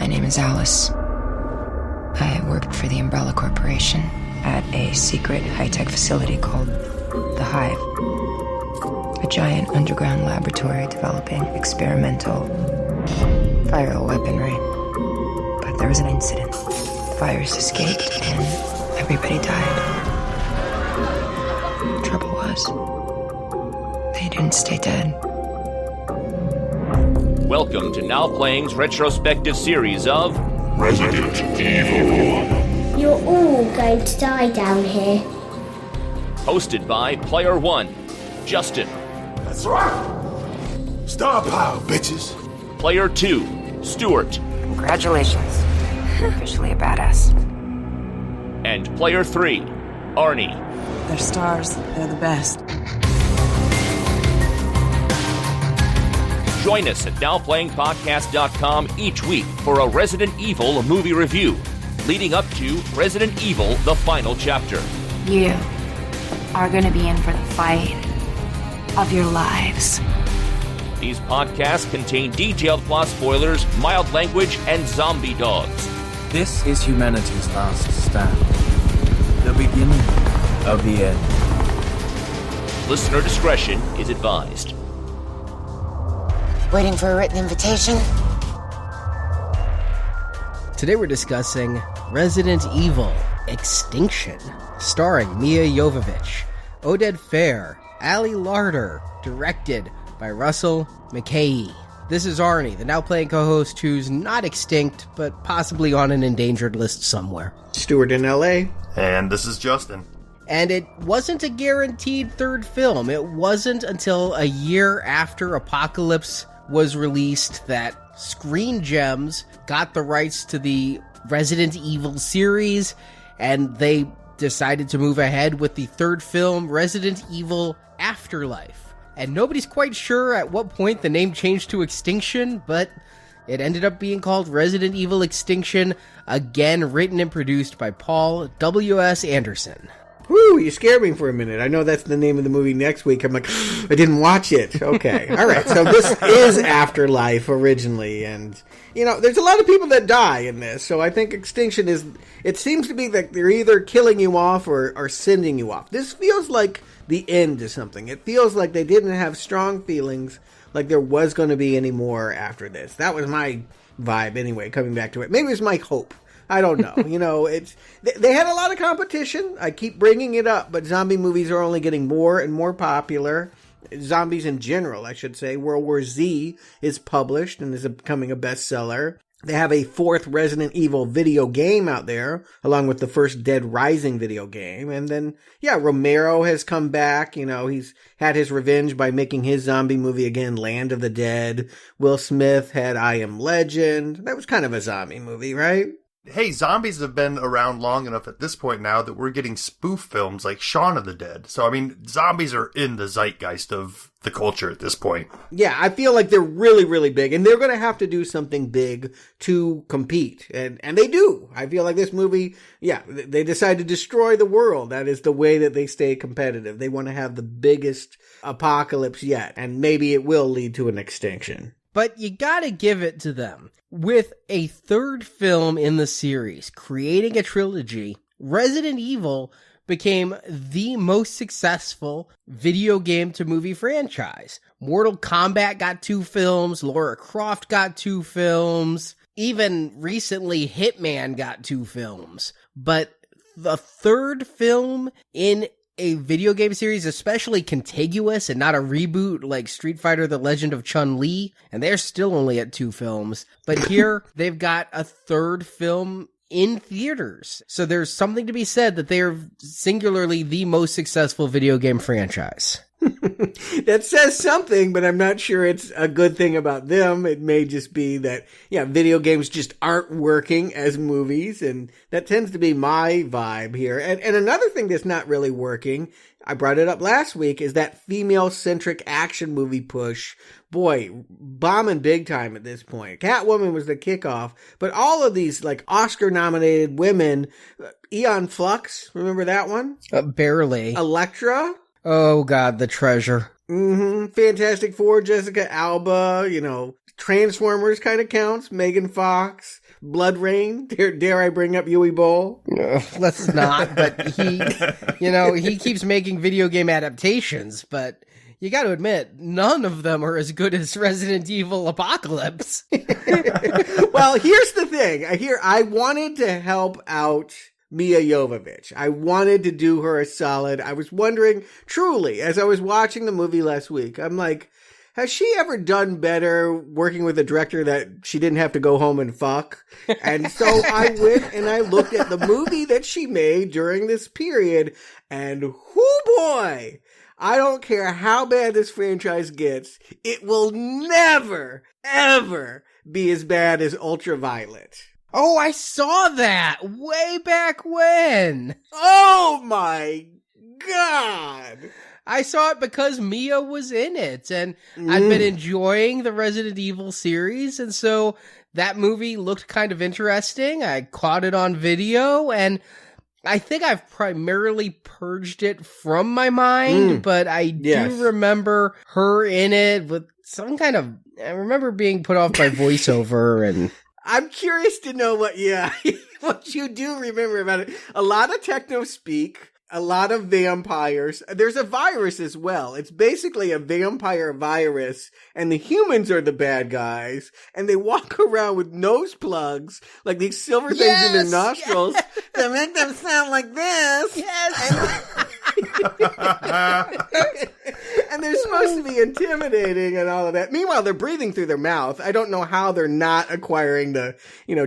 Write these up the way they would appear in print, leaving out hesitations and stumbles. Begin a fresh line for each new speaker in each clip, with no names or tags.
My name is Alice. I worked for the Umbrella Corporation at a secret high-tech facility called The Hive. A giant underground laboratory developing experimental viral weaponry. But there was an incident. The virus escaped and everybody died. The trouble was, they didn't stay dead.
Welcome to Now Playing's retrospective series of
Resident Evil.
You're all going to die down here.
Hosted by Player 1, Justin.
That's right. Star power, bitches.
Player 2, Stuart.
Congratulations. Officially a badass.
And Player 3, Arnie.
They're stars. They're the best.
Join us at NowPlayingPodcast.com each week for a Resident Evil movie review, leading up to Resident Evil: The Final Chapter.
You are going to be in for the fight of your lives.
These podcasts contain detailed plot spoilers, mild language, and zombie dogs.
This is humanity's last stand. The beginning of the end.
Listener discretion is advised.
Waiting for a written invitation?
Today we're discussing Resident Evil: Extinction, starring Mia Jovovich, Oded Fehr, Ali Larder, directed by Russell McKay. This is Arnie, the Now Playing co-host who's not extinct, but possibly on an endangered list somewhere.
Stuart in LA.
And this is Justin.
And it wasn't a guaranteed third film. It wasn't until a year after Apocalypse was released that Screen Gems got the rights to the Resident Evil series, and they decided to move ahead with the third film, Resident Evil Afterlife. And nobody's quite sure at what point the name changed to Extinction, but it ended up being called Resident Evil Extinction, again written and produced by Paul W.S. Anderson.
Woo, you scared me for a minute. I know that's the name of the movie next week. I'm like, I didn't watch it. Okay. All right. So this is Afterlife originally. And, you know, there's a lot of people that die in this. So I think Extinction is, it seems to be that they're either killing you off or sending you off. This feels like the end to something. It feels like they didn't have strong feelings like there was going to be any more after this. That was my vibe anyway, coming back to it. Maybe it's my hope. I don't know. You know, they had a lot of competition. I keep bringing it up, but zombie movies are only getting more and more popular. Zombies in general, I should say. World War Z is published and is becoming a bestseller. They have a fourth Resident Evil video game out there, along with the first Dead Rising video game. And then, yeah, Romero has come back. You know, he's had his revenge by making his zombie movie again, Land of the Dead. Will Smith had I Am Legend. That was kind of a zombie movie, right?
Hey, zombies have been around long enough at this point now that we're getting spoof films like Shaun of the Dead. So, I mean, zombies are in the zeitgeist of the culture at this point.
Yeah, I feel like they're really, really big, and they're going to have to do something big to compete. And they do. I feel like this movie, yeah, they decide to destroy the world. That is the way that they stay competitive. They want to have the biggest apocalypse yet, and maybe it will lead to an extinction.
But you gotta give it to them. With a third film in the series, creating a trilogy, Resident Evil became the most successful video game to movie franchise. Mortal Kombat got 2 films, Lara Croft got 2 films, even recently Hitman got 2 films. But the third film in a video game series, especially contiguous and not a reboot like Street Fighter: The Legend of Chun-Li, and they're still only at 2 films. But here, they've got a third film in theaters. So there's something to be said that they are singularly the most successful video game franchise.
That says something, but I'm not sure it's a good thing about them. It may just be that, yeah, video games just aren't working as movies, and that tends to be my vibe here. And another thing that's not really working, I brought it up last week, is that female-centric action movie push. Boy, bombing big time at this point. Catwoman was the kickoff, but all of these, like, Oscar-nominated women, Aeon Flux, remember that one?
Barely.
Elektra?
Oh God, the treasure.
Fantastic Four, Jessica Alba, Transformers kind of counts, Megan Fox, Blood Rain, dare I bring up Yui Bowl?
Let's not, but he keeps making video game adaptations, but you got to admit, none of them are as good as Resident Evil Apocalypse.
Well, here's the thing. I wanted to help out Mia Jovovich. I wanted to do her a solid. I was wondering, truly, as I was watching the movie last week, I'm like, has she ever done better working with a director that she didn't have to go home and fuck? And so I went and I looked at the movie that she made during this period, and whoo boy, I don't care how bad this franchise gets, it will never, ever be as bad as Ultraviolet.
Oh, I saw that way back when.
Oh my God.
I saw it because Mia was in it, and I've been enjoying the Resident Evil series, and so that movie looked kind of interesting. I caught it on video, and I think I've primarily purged it from my mind, but I do remember her in it with some kind of, I remember being put off by voiceover, and
I'm curious to know what you do remember about it. A lot of techno speak. A lot of vampires. There's a virus as well. It's basically a vampire virus, and the humans are the bad guys, and they walk around with nose plugs, like these silver things in their nostrils that make them sound like this.
Yes.
And they're supposed to be intimidating and all of that. Meanwhile, they're breathing through their mouth. I don't know how they're not acquiring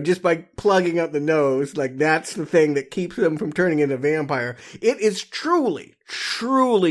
just by plugging up the nose. Like, that's the thing that keeps them from turning into a vampire. It is truly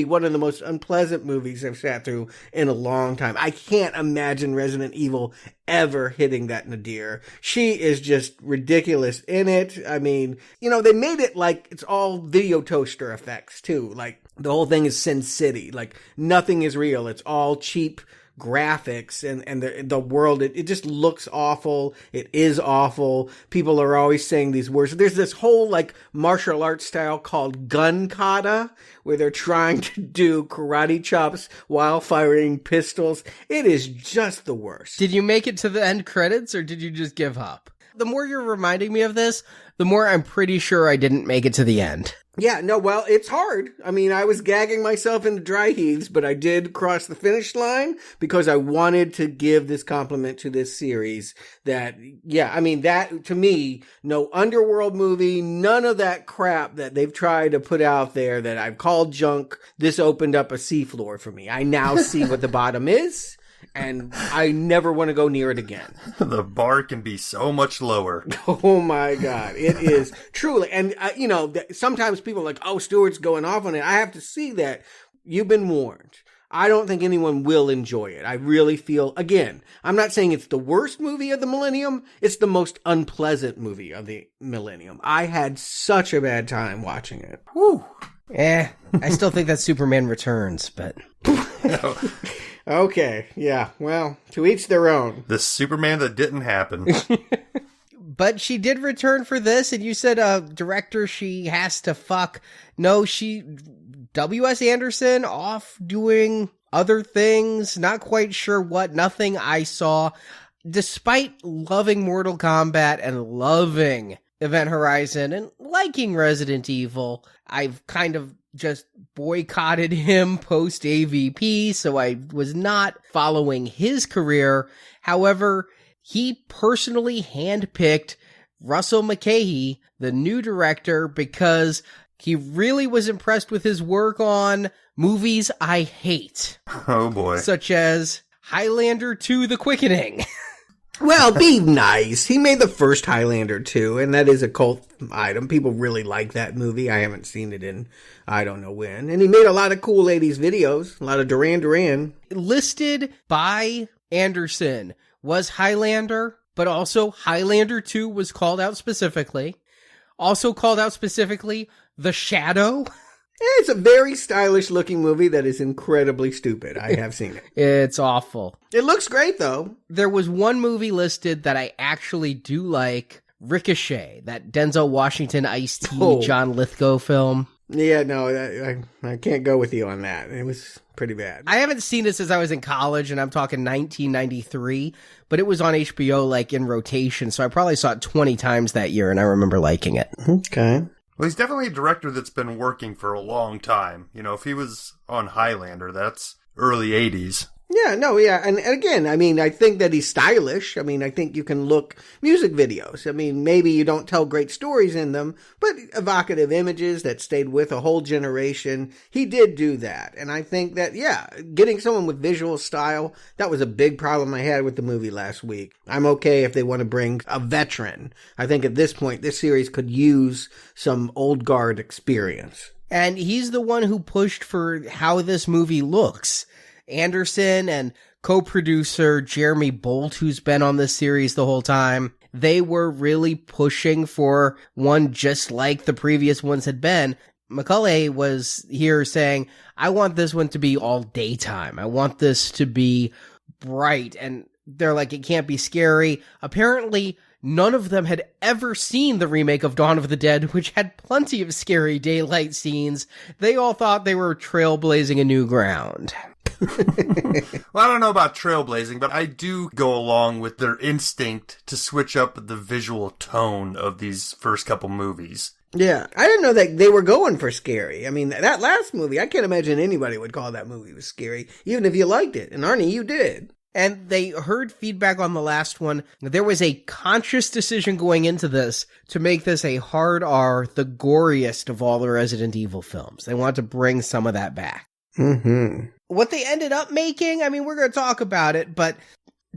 one of the most unpleasant movies I've sat through in a long time. I can't imagine Resident Evil ever hitting that nadir. She is just ridiculous in it. I mean, they made it like it's all video toaster effects too. Like, the whole thing is Sin City. Like, nothing is real. It's all cheap graphics, and the world, it just looks awful. It is awful. People are always saying these words. There's this whole martial arts style called gun kata, where they're trying to do karate chops while firing pistols. It is just the worst.
Did you make it to the end credits, or did you just give up? The more you're reminding me of this, the more I'm pretty sure I didn't make it to the end.
Yeah, no, well, it's hard. I mean, I was gagging myself into dry heaves, but I did cross the finish line because I wanted to give this compliment to this series that, that, to me, no underworld movie, none of that crap that they've tried to put out there that I've called junk. This opened up a seafloor for me. I now see what the bottom is. And I never want to go near it again.
The bar can be so much lower.
Oh my God. It is truly. And, sometimes people are like, oh, Stuart's going off on it. I have to see that. You've been warned. I don't think anyone will enjoy it. I really feel, again, I'm not saying it's the worst movie of the millennium. It's the most unpleasant movie of the millennium. I had such a bad time watching it. Whew.
I still think that's Superman Returns, but...
No.
Okay, yeah, well, to each their own.
The Superman that didn't happen.
But she did return for this, and you said director she has to fuck. No, W.S. Anderson off doing other things, not quite sure what, nothing I saw. Despite loving Mortal Kombat and loving Event Horizon and liking Resident Evil, I've kind of just boycotted him post AVP, so I was not following his career. However, he personally handpicked Russell McKay, the new director, because he really was impressed with his work on movies I hate.
Oh boy.
Such as Highlander 2: The Quickening.
Well, be nice. He made the first Highlander 2, and that is a cult item. People really like that movie. I haven't seen it in I don't know when. And he made a lot of cool 80s videos, a lot of Duran Duran. Listed
by Anderson was Highlander, but also Highlander 2 was called out specifically. Also called out specifically The Shadow.
It's a very stylish looking movie that is incredibly stupid. I have seen it.
It's awful.
It looks great though.
There was one movie listed that I actually do like, Ricochet, that Denzel Washington, Ice-T, John Lithgow film.
Yeah, no, I can't go with you on that. It was pretty bad.
I haven't seen it since I was in college, and I'm talking 1993, but it was on HBO like in rotation, so I probably saw it 20 times that year, and I remember liking it.
Okay.
Well, he's definitely a director that's been working for a long time. You know, if he was on Highlander, that's early 80s.
Yeah, no, yeah. And again, I mean, I think that he's stylish. I mean, I think you can look music videos. I mean, maybe you don't tell great stories in them, but evocative images that stayed with a whole generation. He did do that. And I think that, yeah, getting someone with visual style, that was a big problem I had with the movie last week. I'm okay if they want to bring a veteran. I think at this point, this series could use some old guard experience.
And he's the one who pushed for how this movie looks. Anderson and co-producer Jeremy Bolt, who's been on this series the whole time, they were really pushing for one just like the previous ones had been. McCulley was here saying, I want this one to be all daytime. I want this to be bright. And they're like, it can't be scary. Apparently, none of them had ever seen the remake of Dawn of the Dead, which had plenty of scary daylight scenes. They all thought they were trailblazing a new ground.
Well, I don't know about trailblazing, but I do go along with their instinct to switch up the visual tone of these first couple movies.
Yeah, I didn't know that they were going for scary. I mean, that last movie, I can't imagine anybody would call that movie was scary, even if you liked it. And Arnie, you did.
And they heard feedback on the last one. There was a conscious decision going into this to make this a hard R, the goriest of all the Resident Evil films. They wanted to bring some of that back.
Mm-hmm.
What they ended up making, I mean, we're going to talk about it, but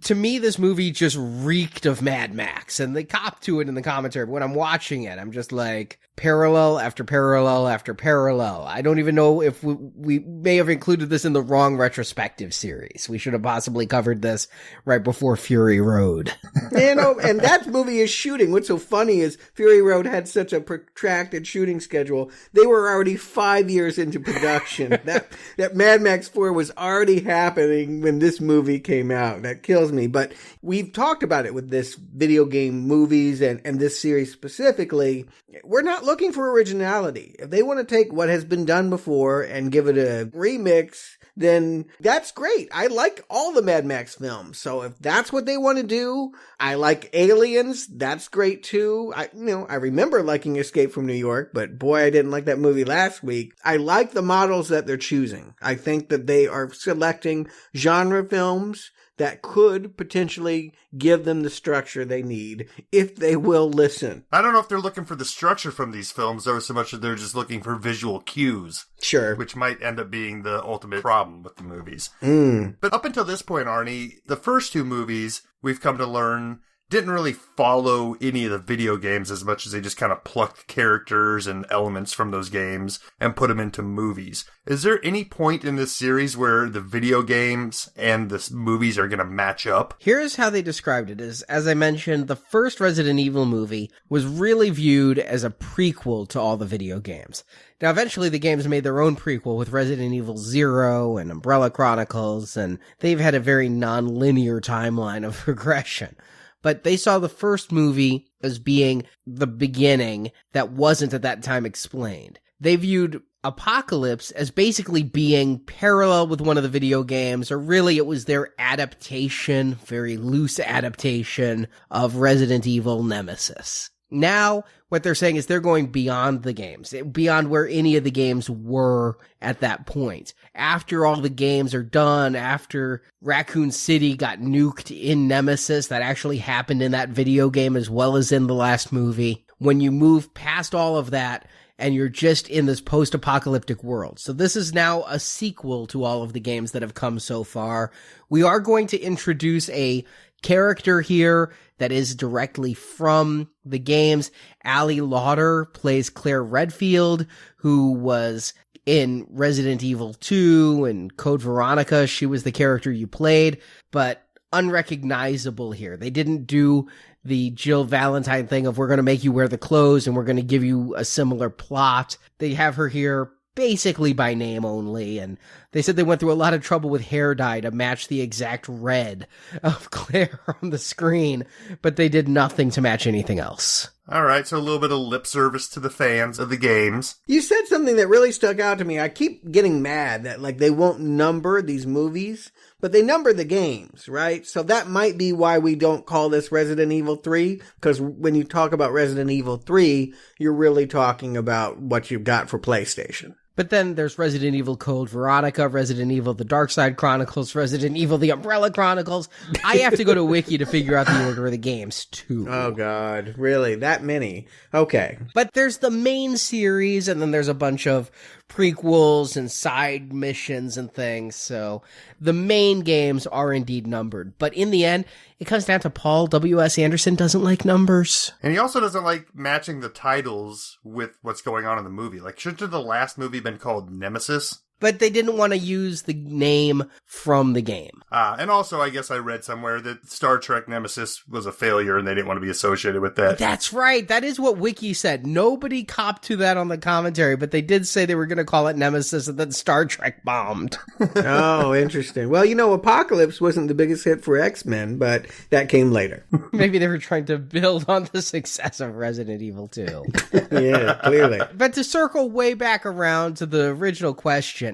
to me, this movie just reeked of Mad Max, and they cop to it in the commentary. But when I'm watching it, I'm just like, parallel after parallel after parallel. I don't even know if we may have included this in the wrong retrospective series. We should have possibly covered this right before Fury Road.
You know, and that movie is shooting. What's so funny is Fury Road had such a protracted shooting schedule. They were already 5 years into production. that Mad Max 4 was already happening when this movie came out. That kills me. But we've talked about it with this video game movies and this series specifically. We're not looking for originality. If they want to take what has been done before and give it a remix, then that's great. I like all the Mad Max films. So if that's what they want to do, I like Aliens. That's great too. I remember liking Escape from New York, but boy, I didn't like that movie last week. I like the models that they're choosing. I think that they are selecting genre films that could potentially give them the structure they need if they will listen.
I don't know if they're looking for the structure from these films, or so much that they're just looking for visual cues.
Sure.
Which might end up being the ultimate problem with the movies.
Mm.
But up until this point, Arnie, the first two movies, we've come to learn, didn't really follow any of the video games as much as they just kind of plucked characters and elements from those games and put them into movies. Is there any point in this series where the video games and the movies are going to match up?
Here's how they described it. As I mentioned, the first Resident Evil movie was really viewed as a prequel to all the video games. Now, eventually the games made their own prequel with Resident Evil 0 and Umbrella Chronicles, and they've had a very non-linear timeline of progression. But they saw the first movie as being the beginning that wasn't at that time explained. They viewed Apocalypse as basically being parallel with one of the video games, or really it was their adaptation, very loose adaptation of Resident Evil Nemesis. Now, what they're saying is they're going beyond the games, beyond where any of the games were at that point. After all the games are done, after Raccoon City got nuked in Nemesis, that actually happened in that video game as well as in the last movie. When you move past all of that, and you're just in this post-apocalyptic world. So this is now a sequel to all of the games that have come so far. We are going to introduce a character here that is directly from the games. Ali Lauder plays Claire Redfield, who was in Resident Evil 2 and Code Veronica. She was the character you played, but unrecognizable here. They didn't do the Jill Valentine thing of we're going to make you wear the clothes and we're going to give you a similar plot. They have her here basically by name only, and they said they went through a lot of trouble with hair dye to match the exact red of Claire on the screen, but they did nothing to match anything else.
All right, so a little bit of lip service to the fans of the games.
You said something that really stuck out to me. I keep getting mad that, like, they won't number these movies, but they number the games, right? So that might be why we don't call this Resident Evil 3, because when you talk about Resident Evil 3, you're really talking about what you've got for PlayStation.
But then there's Resident Evil Code Veronica, Resident Evil The Dark Side Chronicles, Resident Evil The Umbrella Chronicles. I have to go to Wiki to figure out the order of the games, too.
Oh, God. Really? That many? Okay.
But there's the main series, and then there's a bunch of prequels and side missions and things. So the main games are indeed numbered. But in the end, it comes down to Paul W.S. Anderson doesn't like numbers.
And he also doesn't like matching the titles with what's going on in the movie. Like, shouldn't the last movie been called Nemesis?
But they didn't want to use the name from the game.
And also, I guess I read somewhere that Star Trek Nemesis was a failure and they didn't want to be associated with that.
That's right. That is what Wiki said. Nobody copped to that on the commentary, but they did say they were going to call it Nemesis and then Star Trek bombed.
Oh, interesting. Well, Apocalypse wasn't the biggest hit for X-Men, but that came later.
Maybe they were trying to build on the success of Resident Evil 2.
Yeah, clearly.
But to circle way back around to the original question,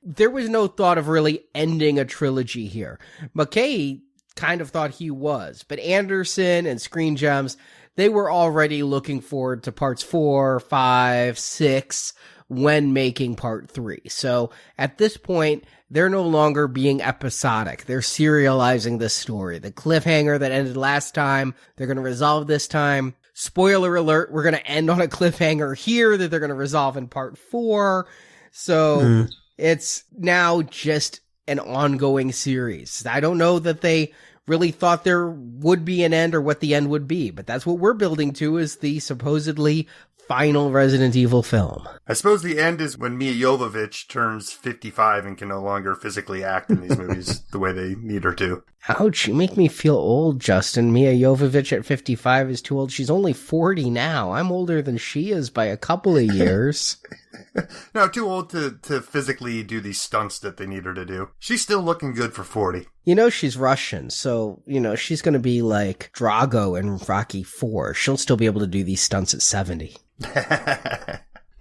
there was no thought of really ending a trilogy here. McKay kind of thought he was, but Anderson and Screen Gems, they were already looking forward to parts 4, 5, 6 when making part 3. So at this point, they're no longer being episodic. They're serializing this story. The cliffhanger that ended last time, they're going to resolve this time. Spoiler alert, we're going to end on a cliffhanger here that they're going to resolve in part 4. So it's now just an ongoing series. I don't know that they really thought there would be an end or what the end would be, but that's what we're building to, is the supposedly final Resident Evil film.
I suppose the end is when Mia Jovovich turns 55 and can no longer physically act in these movies the way they need her to.
Ouch, you make me feel old, Justin. Mia Jovovich at 55 is too old. She's only 40 now. I'm older than she is by a couple of years.
No, too old to physically do these stunts that they need her to do. She's still looking good for 40.
She's Russian, so, she's going to be like Drago in Rocky 4. She'll still be able to do these stunts at 70.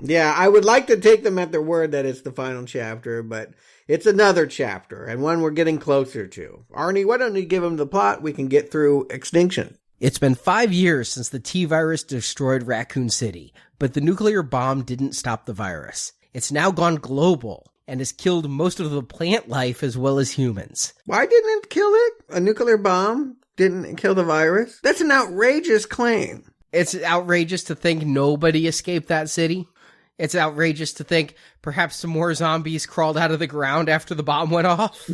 Yeah, I would like to take them at their word that it's the final chapter, but it's another chapter, and one we're getting closer to. Arnie, why don't you give them the plot? We can get through Extinction.
It's been 5 years since the T-virus destroyed Raccoon City, but the nuclear bomb didn't stop the virus. It's now gone global and has killed most of the plant life as well as humans.
Why didn't it kill it? A nuclear bomb didn't kill the virus? That's an outrageous claim.
It's outrageous to think nobody escaped that city. It's outrageous to think perhaps some more zombies crawled out of the ground after the bomb went off.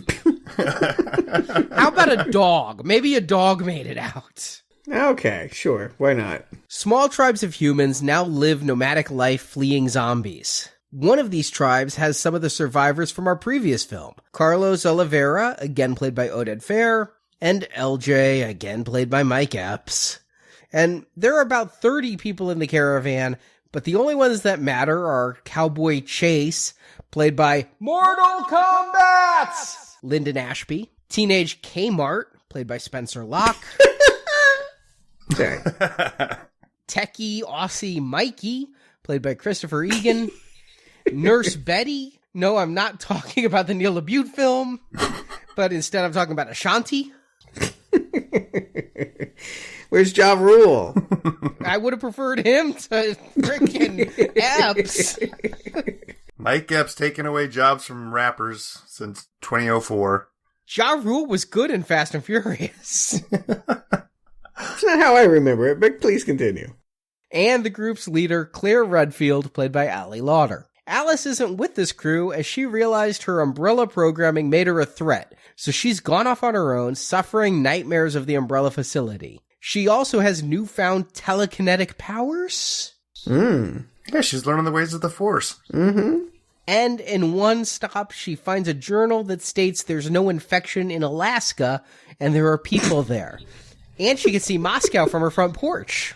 How about a dog? Maybe a dog made it out.
Okay, sure. Why not?
Small tribes of humans now live nomadic life fleeing zombies. One of these tribes has some of the survivors from our previous film. Carlos Oliveira, again played by Oded Fehr, and LJ, again played by Mike Epps. And there are about 30 people in the caravan, but the only ones that matter are Cowboy Chase, played by Mortal Kombat Lyndon Ashby, Teenage Kmart, played by Spencer Locke,
Sorry.
Techie Aussie Mikey, played by Christopher Egan, Nurse Betty. No, I'm not talking about the Neil LaBute film, but instead I'm talking about Ashanti.
Where's Ja Rule?
I would have preferred him to frickin' Epps.
Mike Epps taking away jobs from rappers since 2004.
Ja Rule was good in Fast and Furious.
That's not how I remember it, but please continue.
And the group's leader, Claire Redfield, played by Ali Lauder. Alice isn't with this crew as she realized her Umbrella programming made her a threat, so she's gone off on her own, suffering nightmares of the Umbrella facility. She also has newfound telekinetic powers.
Yeah, she's learning the ways of the Force.
Mm-hmm.
And in one stop, she finds a journal that states there's no infection in Alaska, and there are people there. And she can see Moscow from her front porch.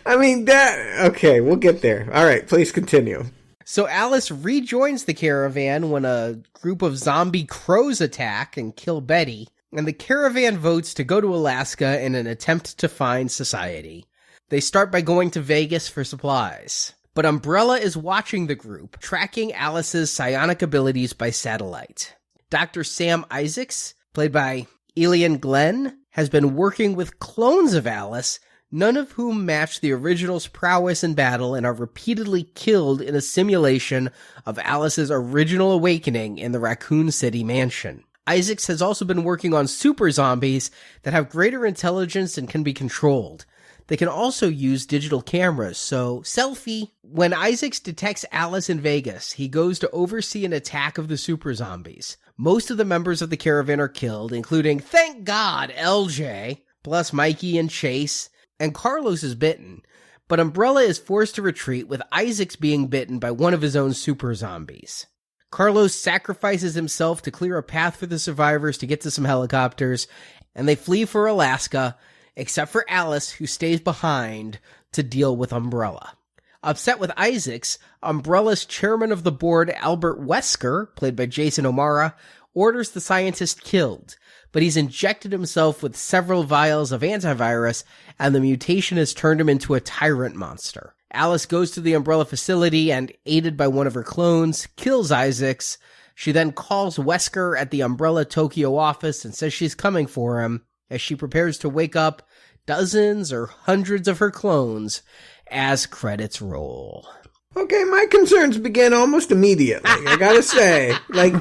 I mean, okay, we'll get there. All right, please continue.
So Alice rejoins the caravan when a group of zombie crows attack and kill Betty. and the caravan votes to go to Alaska in an attempt to find society. They start by going to Vegas for supplies. But Umbrella is watching the group, tracking Alice's psionic abilities by satellite. Dr. Sam Isaacs, played by Elian Glenn, has been working with clones of Alice, none of whom match the original's prowess in battle and are repeatedly killed in a simulation of Alice's original awakening in the Raccoon City mansion. Isaacs has also been working on super zombies that have greater intelligence and can be controlled. They can also use digital cameras, so selfie. When Isaacs detects Alice in Vegas, he goes to oversee an attack of the super zombies. Most of the members of the caravan are killed, including, thank God, LJ, plus Mikey and Chase, and Carlos is bitten. But Umbrella is forced to retreat, with Isaacs being bitten by one of his own super zombies. Carlos sacrifices himself to clear a path for the survivors to get to some helicopters, and they flee for Alaska, except for Alice, who stays behind to deal with Umbrella. Upset with Isaacs, Umbrella's chairman of the board, Albert Wesker, played by Jason O'Mara, orders the scientist killed, but he's injected himself with several vials of antivirus, and the mutation has turned him into a tyrant monster. Alice goes to the Umbrella facility and, aided by one of her clones, kills Isaacs. She then calls Wesker at the Umbrella Tokyo office and says she's coming for him, as she prepares to wake up dozens or hundreds of her clones as credits roll.
Okay, my concerns began almost immediately, I gotta say. Like,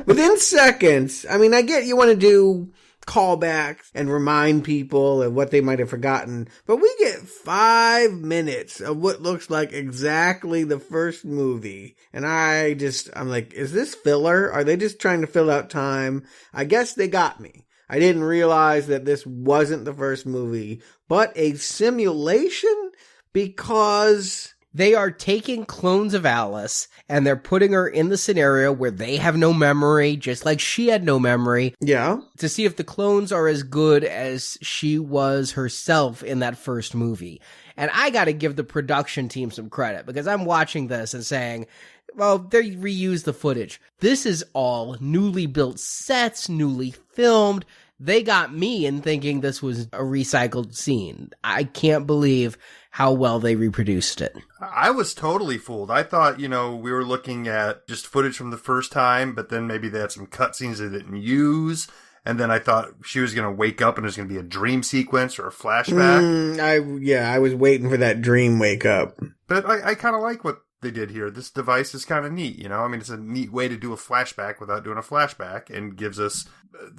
within seconds, I mean, I get you want to do callbacks and remind people of what they might have forgotten, but we get 5 minutes of what looks like exactly the first movie, and I'm like, is this filler? Are they just trying to fill out time? I guess they got me. I didn't realize that this wasn't the first movie, but a simulation, because
they are taking clones of Alice and they're putting her in the scenario where they have no memory, just like she had no memory.
Yeah.
To see if the clones are as good as she was herself in that first movie. And I gotta give the production team some credit, because I'm watching this and saying, well, they reused the footage. This is all newly built sets, newly filmed. They got me in thinking this was a recycled scene. I can't believe how well they reproduced it.
I was totally fooled. I thought, we were looking at just footage from the first time, but then maybe they had some cutscenes they didn't use. And then I thought she was going to wake up and there's going to be a dream sequence or a flashback.
I was waiting for that dream wake up.
But I kind of like what they did here. This device is kind of neat, I mean, it's a neat way to do a flashback without doing a flashback, and gives us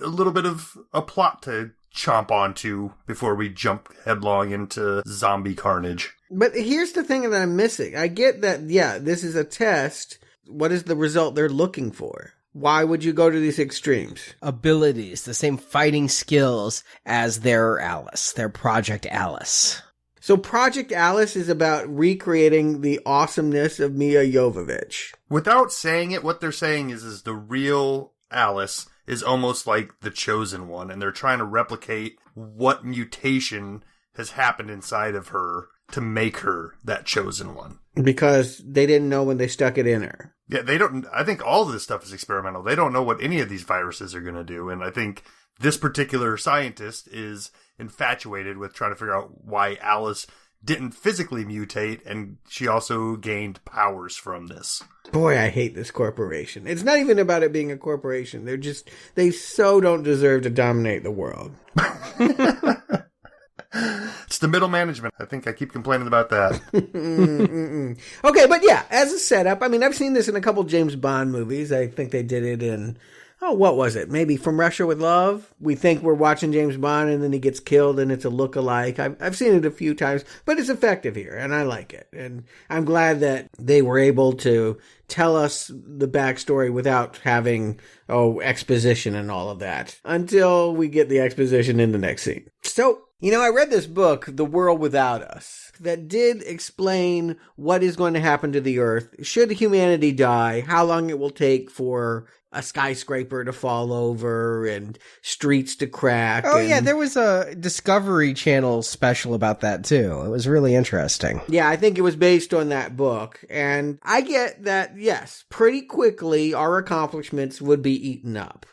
a little bit of a plot to chomp onto before we jump headlong into zombie carnage.
But here's the thing that I'm missing. I get that, yeah, this is a test. What is the result they're looking for? Why would you go to these extremes?
Abilities, the same fighting skills as their Alice, their Project Alice.
So Project Alice is about recreating the awesomeness of Mia Jovovich.
Without saying it, what they're saying is the real Alice is almost like the chosen one, and they're trying to replicate what mutation has happened inside of her to make her that chosen one.
Because they didn't know when they stuck it in her.
Yeah, they don't. I think all of this stuff is experimental. They don't know what any of these viruses are going to do, and I think this particular scientist is infatuated with trying to figure out why Alice didn't physically mutate, and she also gained powers from this.
Boy, I hate this corporation. It's not even about it being a corporation. They so don't deserve to dominate the world.
It's the middle management. I think I keep complaining about that.
Okay, but yeah, as a setup, I mean, I've seen this in a couple James Bond movies. I think they did it in, what was it? Maybe From Russia with Love? We think we're watching James Bond and then he gets killed and it's a look-alike. I've seen it a few times, but it's effective here and I like it. And I'm glad that they were able to tell us the backstory without having, exposition and all of that until we get the exposition in the next scene. So, I read this book, The World Without Us, that did explain what is going to happen to the Earth. Should humanity die, how long it will take for a skyscraper to fall over and streets to crack.
Yeah, there was a Discovery Channel special about that too. It was really interesting.
Yeah, I think it was based on that book. And I get that, yes, pretty quickly our accomplishments would be eaten up.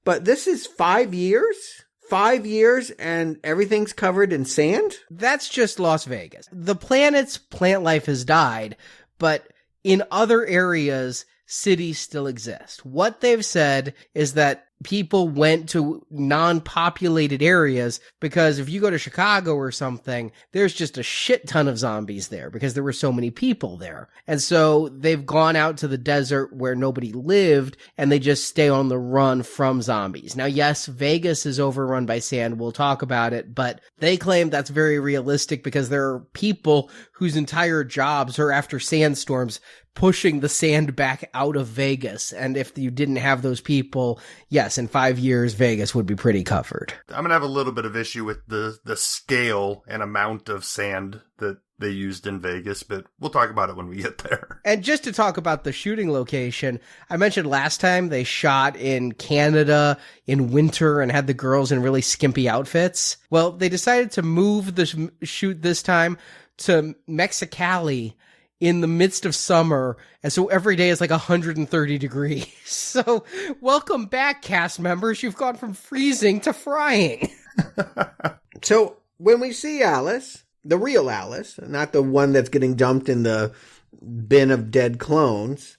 But this is 5 years? 5 years and everything's covered in sand?
That's just Las Vegas. The planet's plant life has died, but in other areas, cities still exist. What they've said is that people went to non-populated areas because if you go to Chicago or something, there's just a shit ton of zombies there because there were so many people there. And so they've gone out to the desert where nobody lived and they just stay on the run from zombies. Now, yes, Vegas is overrun by sand. We'll talk about it, but they claim that's very realistic because there are people whose entire jobs are after sandstorms pushing the sand back out of Vegas. And if you didn't have those people, yes, in 5 years, Vegas would be pretty covered.
I'm going to have a little bit of issue with the scale and amount of sand that they used in Vegas, but we'll talk about it when we get there.
And just to talk about the shooting location, I mentioned last time they shot in Canada in winter and had the girls in really skimpy outfits. Well, they decided to move the shoot this time to Mexicali in the midst of summer, and so every day is like 130 degrees. So welcome back, cast members. You've gone from freezing to frying.
So when we see Alice, the real Alice, not the one that's getting dumped in the bin of dead clones,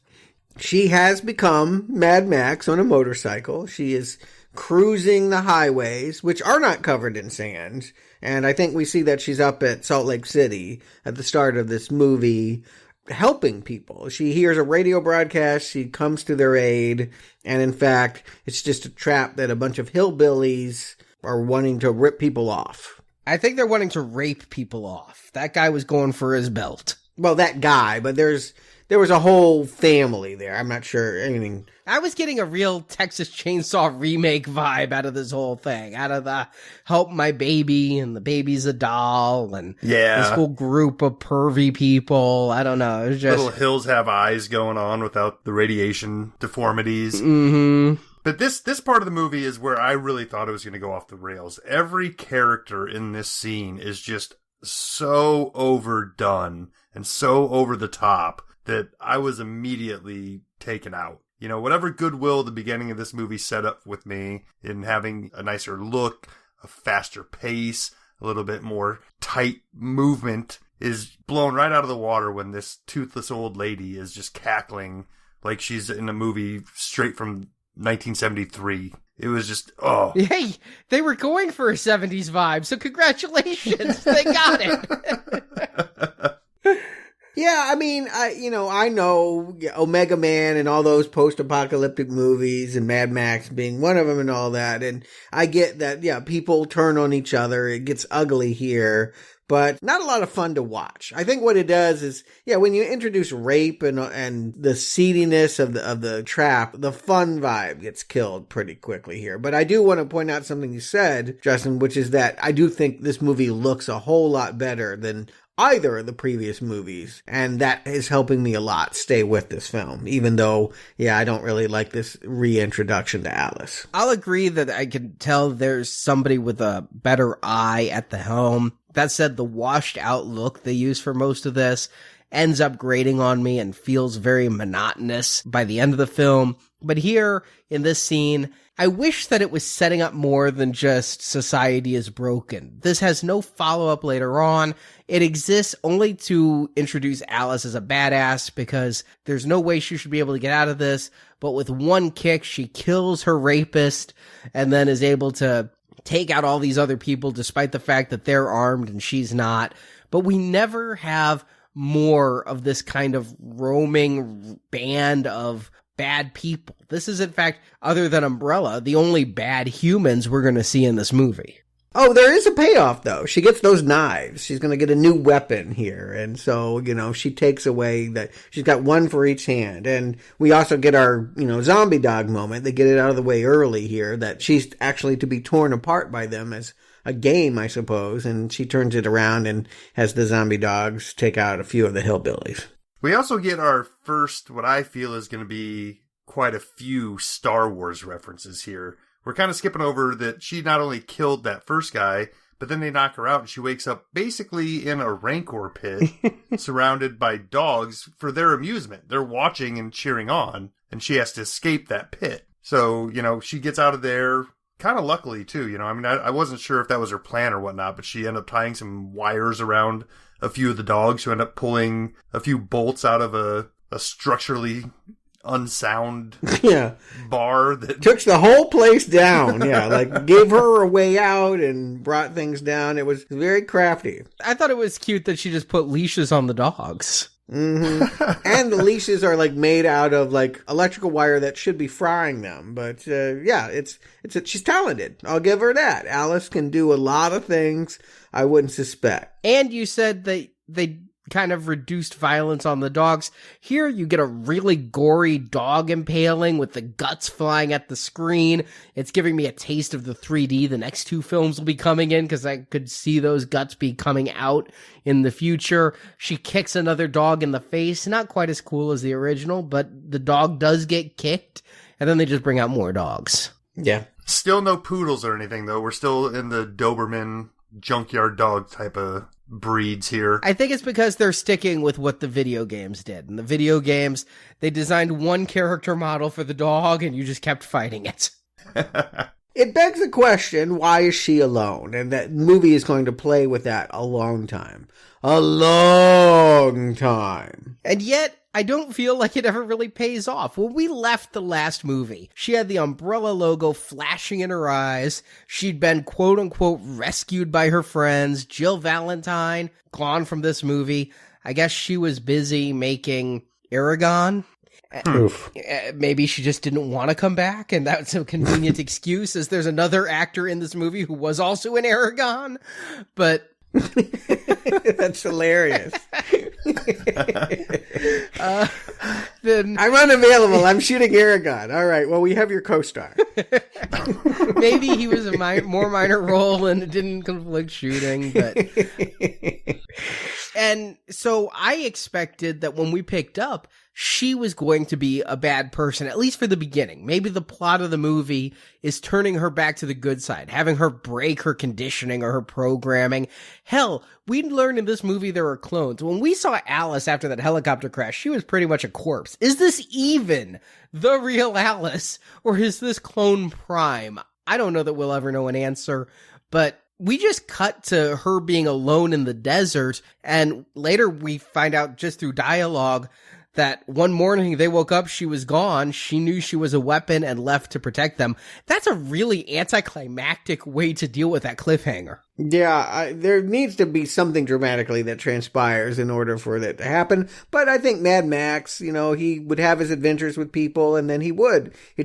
she has become Mad Max on a motorcycle. She is cruising the highways, which are not covered in sand. And I think we see that she's up at Salt Lake City at the start of this movie helping people. She hears a radio broadcast. She comes to their aid. And in fact, it's just a trap that a bunch of hillbillies are wanting to rip people off.
I think they're wanting to rape people off. That guy was going for his belt.
Well, that guy, but there was a whole family there. I'm not sure. I mean,
I was getting a real Texas Chainsaw remake vibe out of this whole thing. Out of the help my baby and the baby's a doll and this whole group of pervy people. I don't know. It was just
little hills have eyes going on without the radiation deformities.
Mm-hmm.
But this part of the movie is where I really thought it was going to go off the rails. Every character in this scene is just so overdone and so over the top that I was immediately taken out. You know, whatever goodwill the beginning of this movie set up with me in having a nicer look, a faster pace, a little bit more tight movement is blown right out of the water when this toothless old lady is just cackling like she's in a movie straight from 1973. It was just, oh.
Hey, they were going for a 70s vibe, so congratulations. They got it.
Yeah, I mean, I know Omega Man and all those post-apocalyptic movies and Mad Max being one of them and all that. And I get that, yeah, people turn on each other. It gets ugly here, but not a lot of fun to watch. I think what it does is, yeah, when you introduce rape and the seediness of the trap, the fun vibe gets killed pretty quickly here. But I do want to point out something you said, Justin, which is that I do think this movie looks a whole lot better than either of the previous movies, and that is helping me a lot stay with this film, even though, yeah, I don't really like this reintroduction to Alice.
I'll agree that I can tell there's somebody with a better eye at the helm. That said, the washed out look they use for most of this ends up grating on me and feels very monotonous by the end of the film. But here, in this scene, I wish that it was setting up more than just society is broken. This has no follow-up later on. It exists only to introduce Alice as a badass because there's no way she should be able to get out of this. But with one kick, she kills her rapist and then is able to take out all these other people despite the fact that they're armed and she's not. But we never have more of this kind of roaming band of bad people. This is, in fact, other than Umbrella, the only bad humans we're going to see in this movie.
Oh, there is a payoff, though. She gets those knives. She's going to get a new weapon here. And so, she takes away that. She's got one for each hand. And we also get our, zombie dog moment. They get it out of the way early here, that she's actually to be torn apart by them as a game, I suppose. And she turns it around and has the zombie dogs take out a few of the hillbillies.
We also get our first, what I feel is going to be quite a few Star Wars references here. We're kind of skipping over that she not only killed that first guy, but then they knock her out and she wakes up basically in a Rancor pit surrounded by dogs for their amusement. They're watching and cheering on, and she has to escape that pit. So, she gets out of there kind of luckily, too. I mean, I wasn't sure if that was her plan or whatnot, but she ended up tying some wires around a few of the dogs who ended up pulling a few bolts out of a structurally unsound bar that
took the whole place down. Gave her a way out and brought things down. It was very crafty.
I thought it was cute that she just put leashes on the dogs.
Mm-hmm. And the leashes are made out of electrical wire that should be frying them. But she's talented. I'll give her that. Alice can do a lot of things I wouldn't suspect.
And you said that they kind of reduced violence on the dogs. Here you get a really gory dog impaling with the guts flying at the screen. It's giving me a taste of the 3D the next two films will be coming in, because I could see those guts be coming out in the future. She kicks another dog in the face. Not quite as cool as the original, but the dog does get kicked, and then they just bring out more dogs.
Yeah.
Still no poodles or anything, though. We're still in the Doberman junkyard dog type of breeds here.
I think it's because they're sticking with what the video games did. In the video games, they designed one character model for the dog, and you just kept fighting it.
It begs the question, why is she alone? And that movie is going to play with that a long time. A long time.
And yet, I don't feel like it ever really pays off. When we left the last movie, she had the Umbrella logo flashing in her eyes. She'd been quote-unquote rescued by her friends. Jill Valentine, gone from this movie. I guess she was busy making Aragon.
Oof.
Maybe she just didn't want to come back, and that's a convenient excuse, as there's another actor in this movie who was also in Aragon. But
that's hilarious.
Then
I'm unavailable. I'm shooting Aragon. All right. Well, we have your co-star.
Maybe he was a more minor role and it didn't conflict shooting, but. And so I expected that when we picked up, she was going to be a bad person, at least for the beginning. Maybe the plot of the movie is turning her back to the good side, having her break her conditioning or her programming. Hell, we learned in this movie there were clones. When we saw Alice after that helicopter crash, she was pretty much a corpse. Is this even the real Alice, or is this clone Prime? I don't know that we'll ever know an answer, but we just cut to her being alone in the desert, and later we find out just through dialogue that one morning they woke up, she was gone, she knew she was a weapon and left to protect them. That's a really anticlimactic way to deal with that cliffhanger.
Yeah, there needs to be something dramatically that transpires in order for that to happen. But I think Mad Max, he would have his adventures with people, and then he'd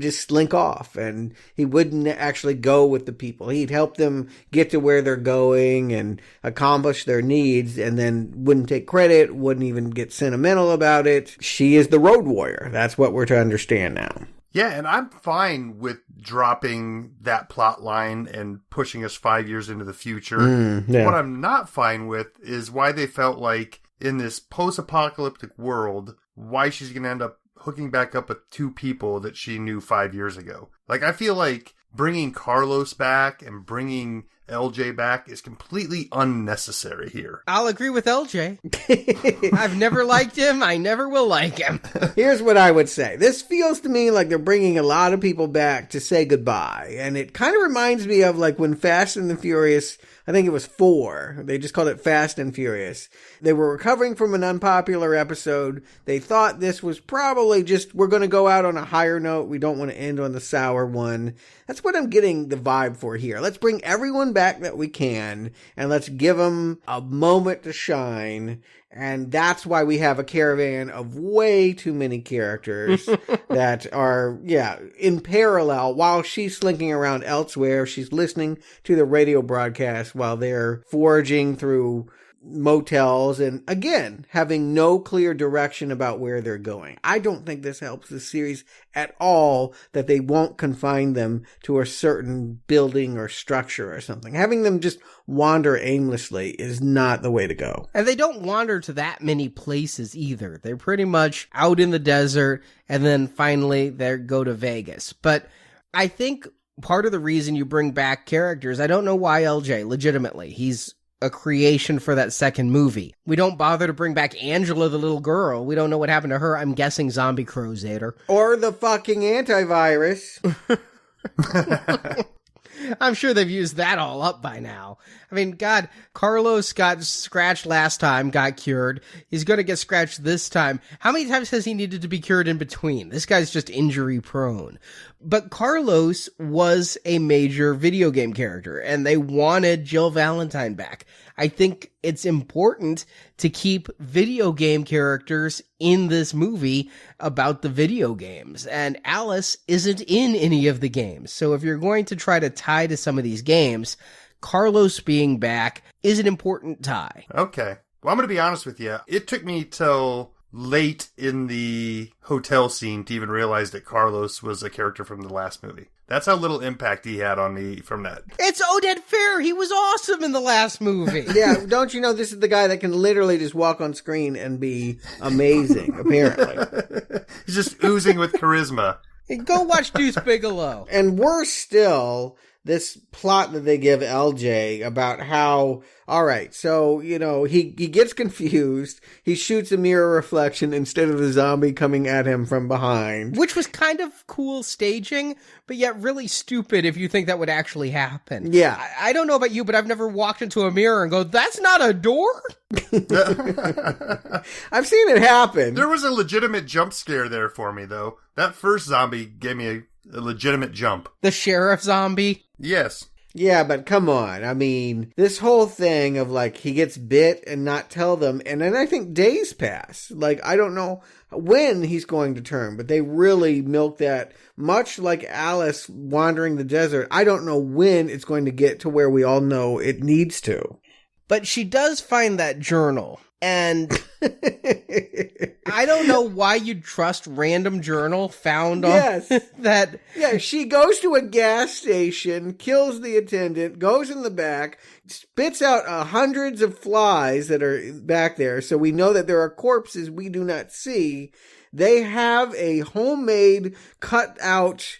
just slink off, and he wouldn't actually go with the people. He'd help them get to where they're going and accomplish their needs, and then wouldn't take credit, wouldn't even get sentimental about it. She is the road warrior. That's what we're to understand now.
Yeah, and I'm fine with dropping that plot line and pushing us 5 years into the future. What I'm not fine with is why they felt like in this post-apocalyptic world, why she's going to end up hooking back up with two people that she knew 5 years ago. I feel like bringing Carlos back and bringing LJ back is completely unnecessary here.
I'll agree with LJ. I've never liked him. I never will like him.
Here's what I would say. This feels to me like they're bringing a lot of people back to say goodbye. And it kind of reminds me of when Fast and the Furious, I think it was 4. They just called it Fast and Furious. They were recovering from an unpopular episode. They thought this was probably just, we're going to go out on a higher note. We don't want to end on the sour one. That's what I'm getting the vibe for here. Let's bring everyone back that we can, and let's give them a moment to shine. And that's why we have a caravan of way too many characters that are, in parallel. While she's slinking around elsewhere, she's listening to the radio broadcast while they're foraging through motels and, again, having no clear direction about where they're going. I don't think this helps the series at all, that they won't confine them to a certain building or structure or something. Having them just wander aimlessly is not the way to go.
And they don't wander to that many places either. They're pretty much out in the desert, and then finally they go to Vegas. But I think part of the reason you bring back characters, I don't know why LJ, legitimately, he's a creation for that second movie. We don't bother to bring back Angela, the little girl. We don't know what happened to her. I'm guessing Zombie Crows ate her.
Or the fucking antivirus.
I'm sure they've used that all up by now. I mean, God, Carlos got scratched last time, got cured. He's going to get scratched this time. How many times has he needed to be cured in between? This guy's just injury prone. But Carlos was a major video game character, and they wanted Jill Valentine back. I think it's important to keep video game characters in this movie about the video games. And Alice isn't in any of the games. So if you're going to try to tie to some of these games, Carlos being back is an important tie.
Okay. Well, I'm going to be honest with you. It took me till late in the hotel scene to even realize that Carlos was a character from the last movie. That's how little impact he had on me from that.
It's Oded Fair. He was awesome in the last movie.
Yeah, don't you know this is the guy that can literally just walk on screen and be amazing, apparently.
He's just oozing with charisma.
Go watch Deuce Bigelow.
And worse still, this plot that they give LJ about how, all right, so, you know, he gets confused. He shoots a mirror reflection instead of the zombie coming at him from behind.
Which was kind of cool staging, but yet really stupid if you think that would actually happen.
Yeah.
I don't know about you, but I've never walked into a mirror and go, that's not a door?
I've seen it happen.
There was a legitimate jump scare there for me, though. That first zombie gave me a legitimate jump.
The sheriff zombie?
Yes.
Yeah, but come on. I mean, this whole thing of like he gets bit and not tell them, and then I think days pass. Like, I don't know when he's going to turn, but they really milk that, much like Alice wandering the desert. I don't know when it's going to get to where we all know it needs to.
But she does find that journal. And I don't know why you'd trust random journal found on that.
Yeah, she goes to a gas station, kills the attendant, goes in the back, spits out hundreds of flies that are back there. So we know that there are corpses we do not see. They have a homemade cut out,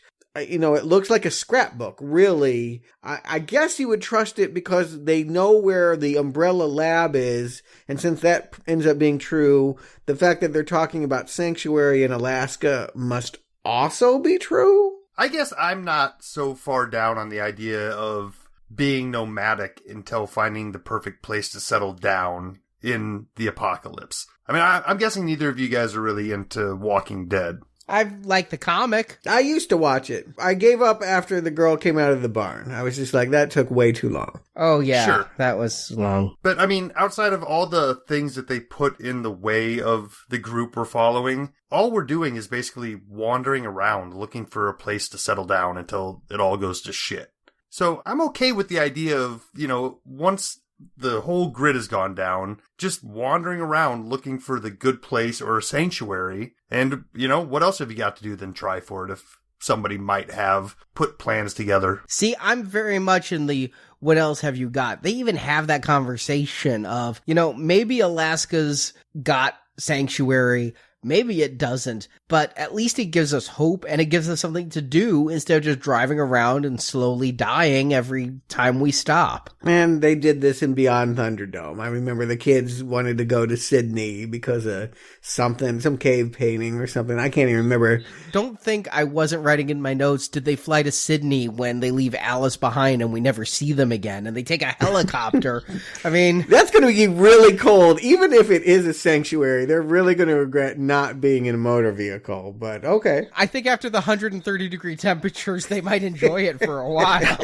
you know, it looks like a scrapbook, really. I guess you would trust it because they know where the Umbrella Lab is. And since that ends up being true, the fact that they're talking about Sanctuary in Alaska must also be true.
I guess I'm not so far down on the idea of being nomadic until finding the perfect place to settle down in the apocalypse. I mean, I'm guessing neither of you guys are really into Walking Dead.
I like the comic.
I used to watch it. I gave up after the girl came out of the barn. I was just like, that took way too long.
Oh, yeah.
Sure.
That was long.
But, I mean, outside of all the things that they put in the way of the group we're following, all we're doing is basically wandering around looking for a place to settle down until it all goes to shit. So I'm okay with the idea of, you know, once the whole grid has gone down, just wandering around looking for the good place or a sanctuary. And, you know, what else have you got to do than try for it if somebody might have put plans together?
See, I'm very much in the what else have you got? They even have that conversation of, you know, maybe Alaska's got sanctuary, maybe it doesn't, but at least it gives us hope and it gives us something to do instead of just driving around and slowly dying every time we stop.
And they did this in Beyond Thunderdome. I remember the kids wanted to go to Sydney because of something, some cave painting or something. I can't even remember.
Don't think I wasn't writing in my notes, did they fly to Sydney when they leave Alice behind and we never see them again and they take a helicopter? I mean,
that's going to be really cold. Even if it is a sanctuary, they're really going to regret not being in a motor vehicle, but okay.
I think after the 130-degree temperatures, they might enjoy it for a while.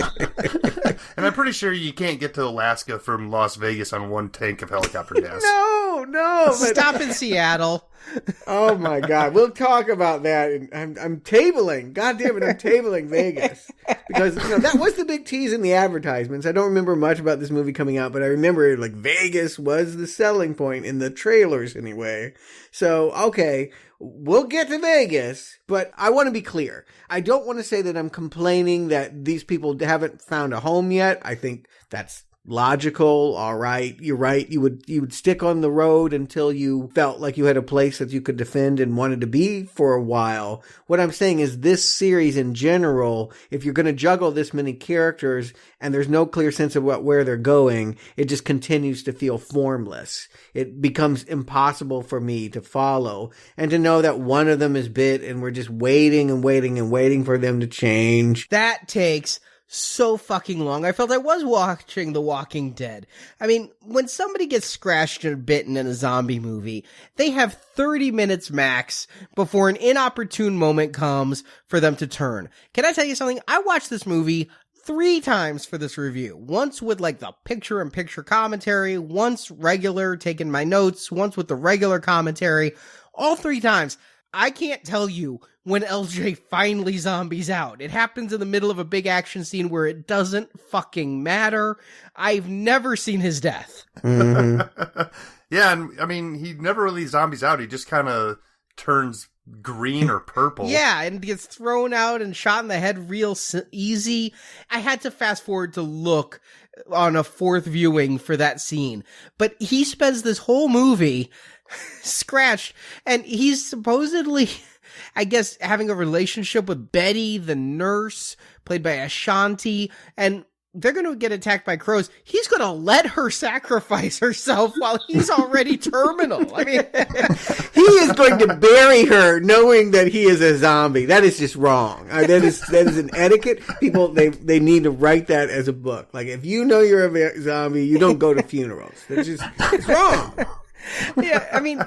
And I'm pretty sure you can't get to Alaska from Las Vegas on one tank of helicopter gas.
No.
Stop in Seattle.
Oh my God. We'll talk about that. I'm tabling. God damn it, I'm tabling Vegas. Because, you know, that was the big tease in the advertisements. I don't remember much about this movie coming out, but I remember, like, Vegas was the selling point in the trailers anyway. So, okay, we'll get to Vegas, but I want to be clear. I don't want to say that I'm complaining that these people haven't found a home yet. I think that's logical. All right, you're right. You would stick on the road until you felt like you had a place that you could defend and wanted to be for a while. What I'm saying is this series in general, if you're going to juggle this many characters and there's no clear sense of where they're going, it just continues to feel formless. It becomes impossible for me to follow and to know that one of them is bit and we're just waiting and waiting and waiting for them to change.
That takes so fucking long. I felt I was watching The Walking Dead. I mean, when somebody gets scratched and bitten in a zombie movie, they have 30 minutes max before an inopportune moment comes for them to turn. Can I tell you something? I watched this movie 3 times for this review. Once with like the picture-in-picture commentary, once regular, taking my notes, once with the regular commentary. All 3 times. I can't tell you when LJ finally zombies out. It happens in the middle of a big action scene where it doesn't fucking matter. I've never seen his death.
Mm-hmm.
Yeah, and I mean, he never really zombies out. He just kind of turns green or purple.
Yeah, and gets thrown out and shot in the head real easy. I had to fast forward to look on a 4th viewing for that scene. But he spends this whole movie scratched, and he's supposedly, I guess, having a relationship with Betty, the nurse, played by Ashanti, and they're going to get attacked by crows. He's going to let her sacrifice herself while he's already terminal. I mean,
he is going to bury her knowing that he is a zombie. That is just wrong. That is an etiquette. People, they need to write that as a book. Like, if you know you're a zombie, you don't go to funerals. It's wrong.
Yeah, I mean,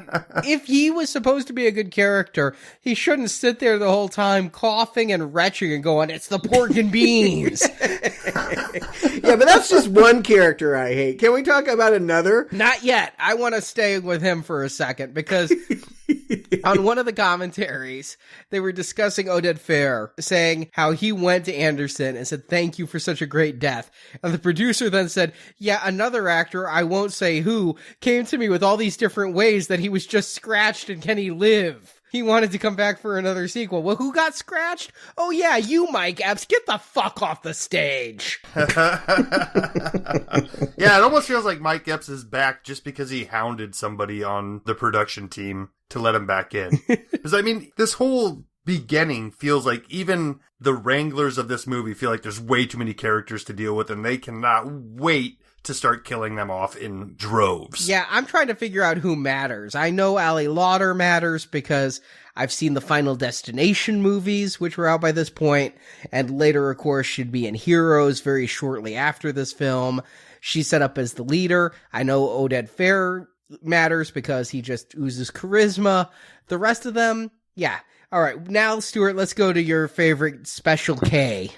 if he was supposed to be a good character, he shouldn't sit there the whole time coughing and retching and going, "It's the pork and beans."
Yeah, but that's just one character I hate. Can we talk about another?
Not yet. I want to stay with him for a second because on one of the commentaries, they were discussing Oded Fair, saying how he went to Anderson and said, "Thank you for such a great death." And the producer then said, "Yeah, another actor, I won't say who, came to me with all these different ways that he was just scratched and can he live?" He wanted to come back for another sequel. Well, who got scratched? Oh yeah, you, Mike Epps. Get the fuck off the stage.
Yeah, it almost feels like Mike Epps is back just because he hounded somebody on the production team to let him back in. Because, I mean, this whole beginning feels like even the wranglers of this movie feel like there's way too many characters to deal with, and they cannot wait to start killing them off in droves.
Yeah, I'm trying to figure out who matters. I know Ali Lauder matters because I've seen the Final Destination movies, which were out by this point, and later, of course, she'd be in Heroes very shortly after this film. She's set up as the leader. I know Oded Fair matters because he just oozes charisma. The rest of them, yeah. All right, now, Stuart, let's go to your favorite Special K.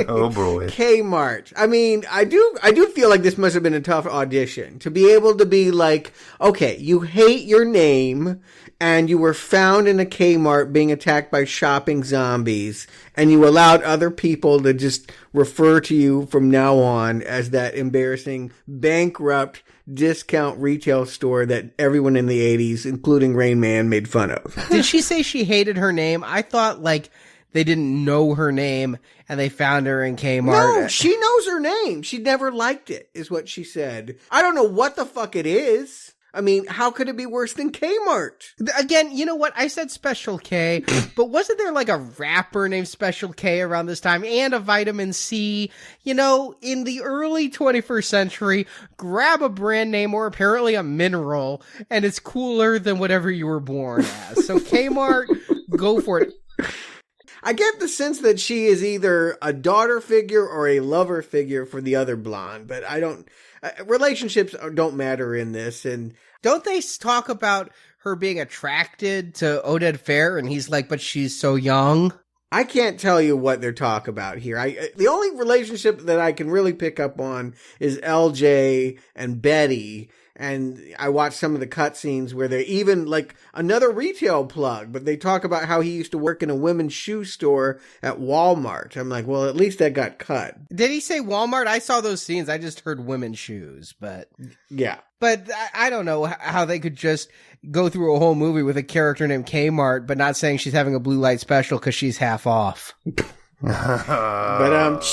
Oh, boy.
Kmart. I mean, I do feel like this must have been a tough audition to be able to be like, okay, you hate your name and you were found in a Kmart being attacked by shopping zombies and you allowed other people to just refer to you from now on as that embarrassing bankrupt discount retail store that everyone in the 80s, including Rain Man, made fun of.
Did she say she hated her name? I thought, like, they didn't know her name and they found her in Kmart.
No, she knows her name. She never liked it, is what she said. I don't know what the fuck it is. I mean, how could it be worse than Kmart?
Again, you know what? I said Special K, but wasn't there like a rapper named Special K around this time and a vitamin C? You know, in the early 21st century, grab a brand name or apparently a mineral and it's cooler than whatever you were born as. So Kmart, go for it.
I get the sense that she is either a daughter figure or a lover figure for the other blonde, but I don't... relationships don't matter in this, and
don't they talk about her being attracted to Oded Fair, and he's like, but she's so young?
I can't tell you what they're talking about here. The only relationship that I can really pick up on is LJ and Betty, and I watched some of the cutscenes where they're even like another retail plug, but they talk about how he used to work in a women's shoe store at Walmart. I'm like, well, at least that got cut.
Did he say Walmart? I saw those scenes. I just heard women's shoes, but
yeah.
But I don't know how they could just go through a whole movie with a character named Kmart, but not saying she's having a blue light special because she's half off.
But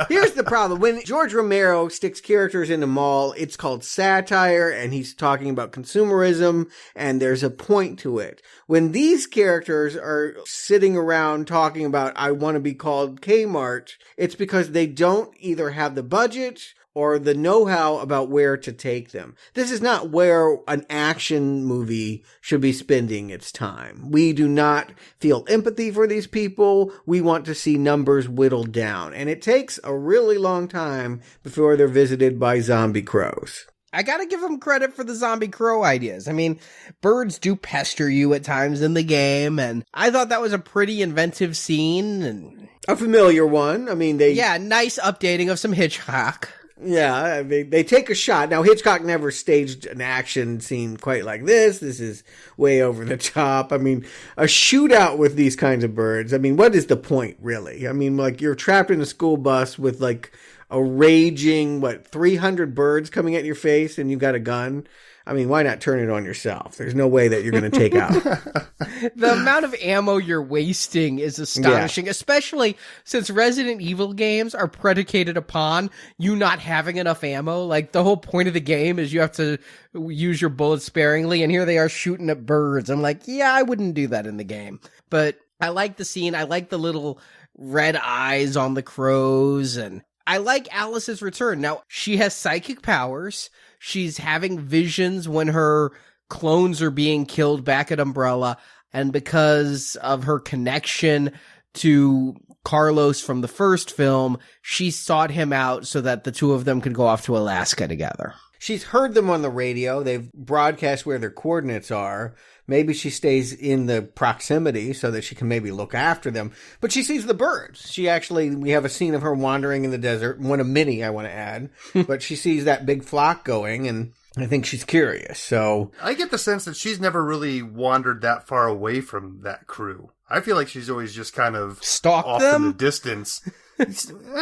Here's the problem. When George Romero sticks characters in the mall, it's called satire, and he's talking about consumerism, and there's a point to it. When these characters are sitting around talking about, I want to be called Kmart, it's because they don't either have the budget or the know-how about where to take them. This is not where an action movie should be spending its time. We do not feel empathy for these people. We want to see numbers whittled down. And it takes a really long time before they're visited by zombie crows.
I gotta give them credit for the zombie crow ideas. I mean, birds do pester you at times in the game, and I thought that was a pretty inventive scene. And
a familiar one. I mean,
Yeah, nice updating of some Hitchcock.
Yeah, I mean, they take a shot. Now, Hitchcock never staged an action scene quite like this. This is way over the top. I mean, a shootout with these kinds of birds. I mean, what is the point, really? I mean, like, you're trapped in a school bus with, like, a raging, 300 birds coming at your face, and you've got a gun. I mean, why not turn it on yourself? There's no way that you're going to take out.
The amount of ammo you're wasting is astonishing, especially since Resident Evil games are predicated upon you not having enough ammo. Like, the whole point of the game is you have to use your bullets sparingly, and here they are shooting at birds. I'm like, yeah, I wouldn't do that in the game. But I like the scene. I like the little red eyes on the crows, and I like Alice's return. Now, she has psychic powers. She's having visions when her clones are being killed back at Umbrella. And because of her connection to Carlos from the first film, she sought him out so that the two of them could go off to Alaska together.
She's heard them on the radio. They've broadcast where their coordinates are. Maybe she stays in the proximity so that she can maybe look after them. But she sees the birds. We have a scene of her wandering in the desert. One of many, I want to add. But she sees that big flock going, and I think she's curious. So
I get the sense that she's never really wandered that far away from that crew. I feel like she's always just kind of
stalked
off
them
in the distance.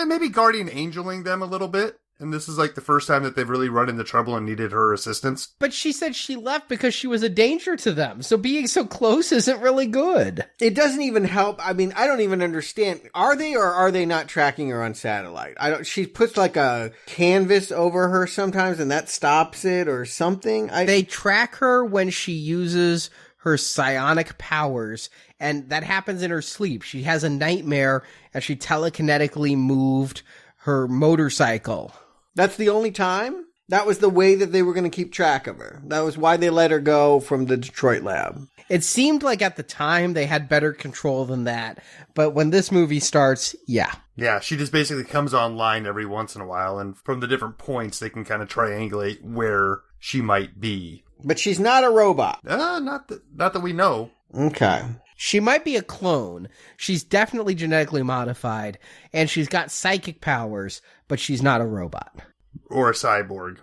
Maybe guardian angeling them a little bit. And this is like the first time that they've really run into trouble and needed her assistance.
But she said she left because she was a danger to them. So being so close isn't really good.
It doesn't even help. I mean, I don't even understand. Are they or are they not tracking her on satellite? She puts like a canvas over her sometimes and that stops it or something.
They track her when she uses her psionic powers, and that happens in her sleep. She has a nightmare and she telekinetically moved her motorcycle.
That's the only time? That was the way that they were going to keep track of her. That was why they let her go from the Detroit lab.
It seemed like at the time they had better control than that. But when this movie starts, yeah.
Yeah, she just basically comes online every once in a while, and from the different points, they can kind of triangulate where she might be.
But she's not a robot.
Not that we know.
Okay.
She might be a clone. She's definitely genetically modified, and she's got psychic powers, but she's not a robot.
Or a cyborg.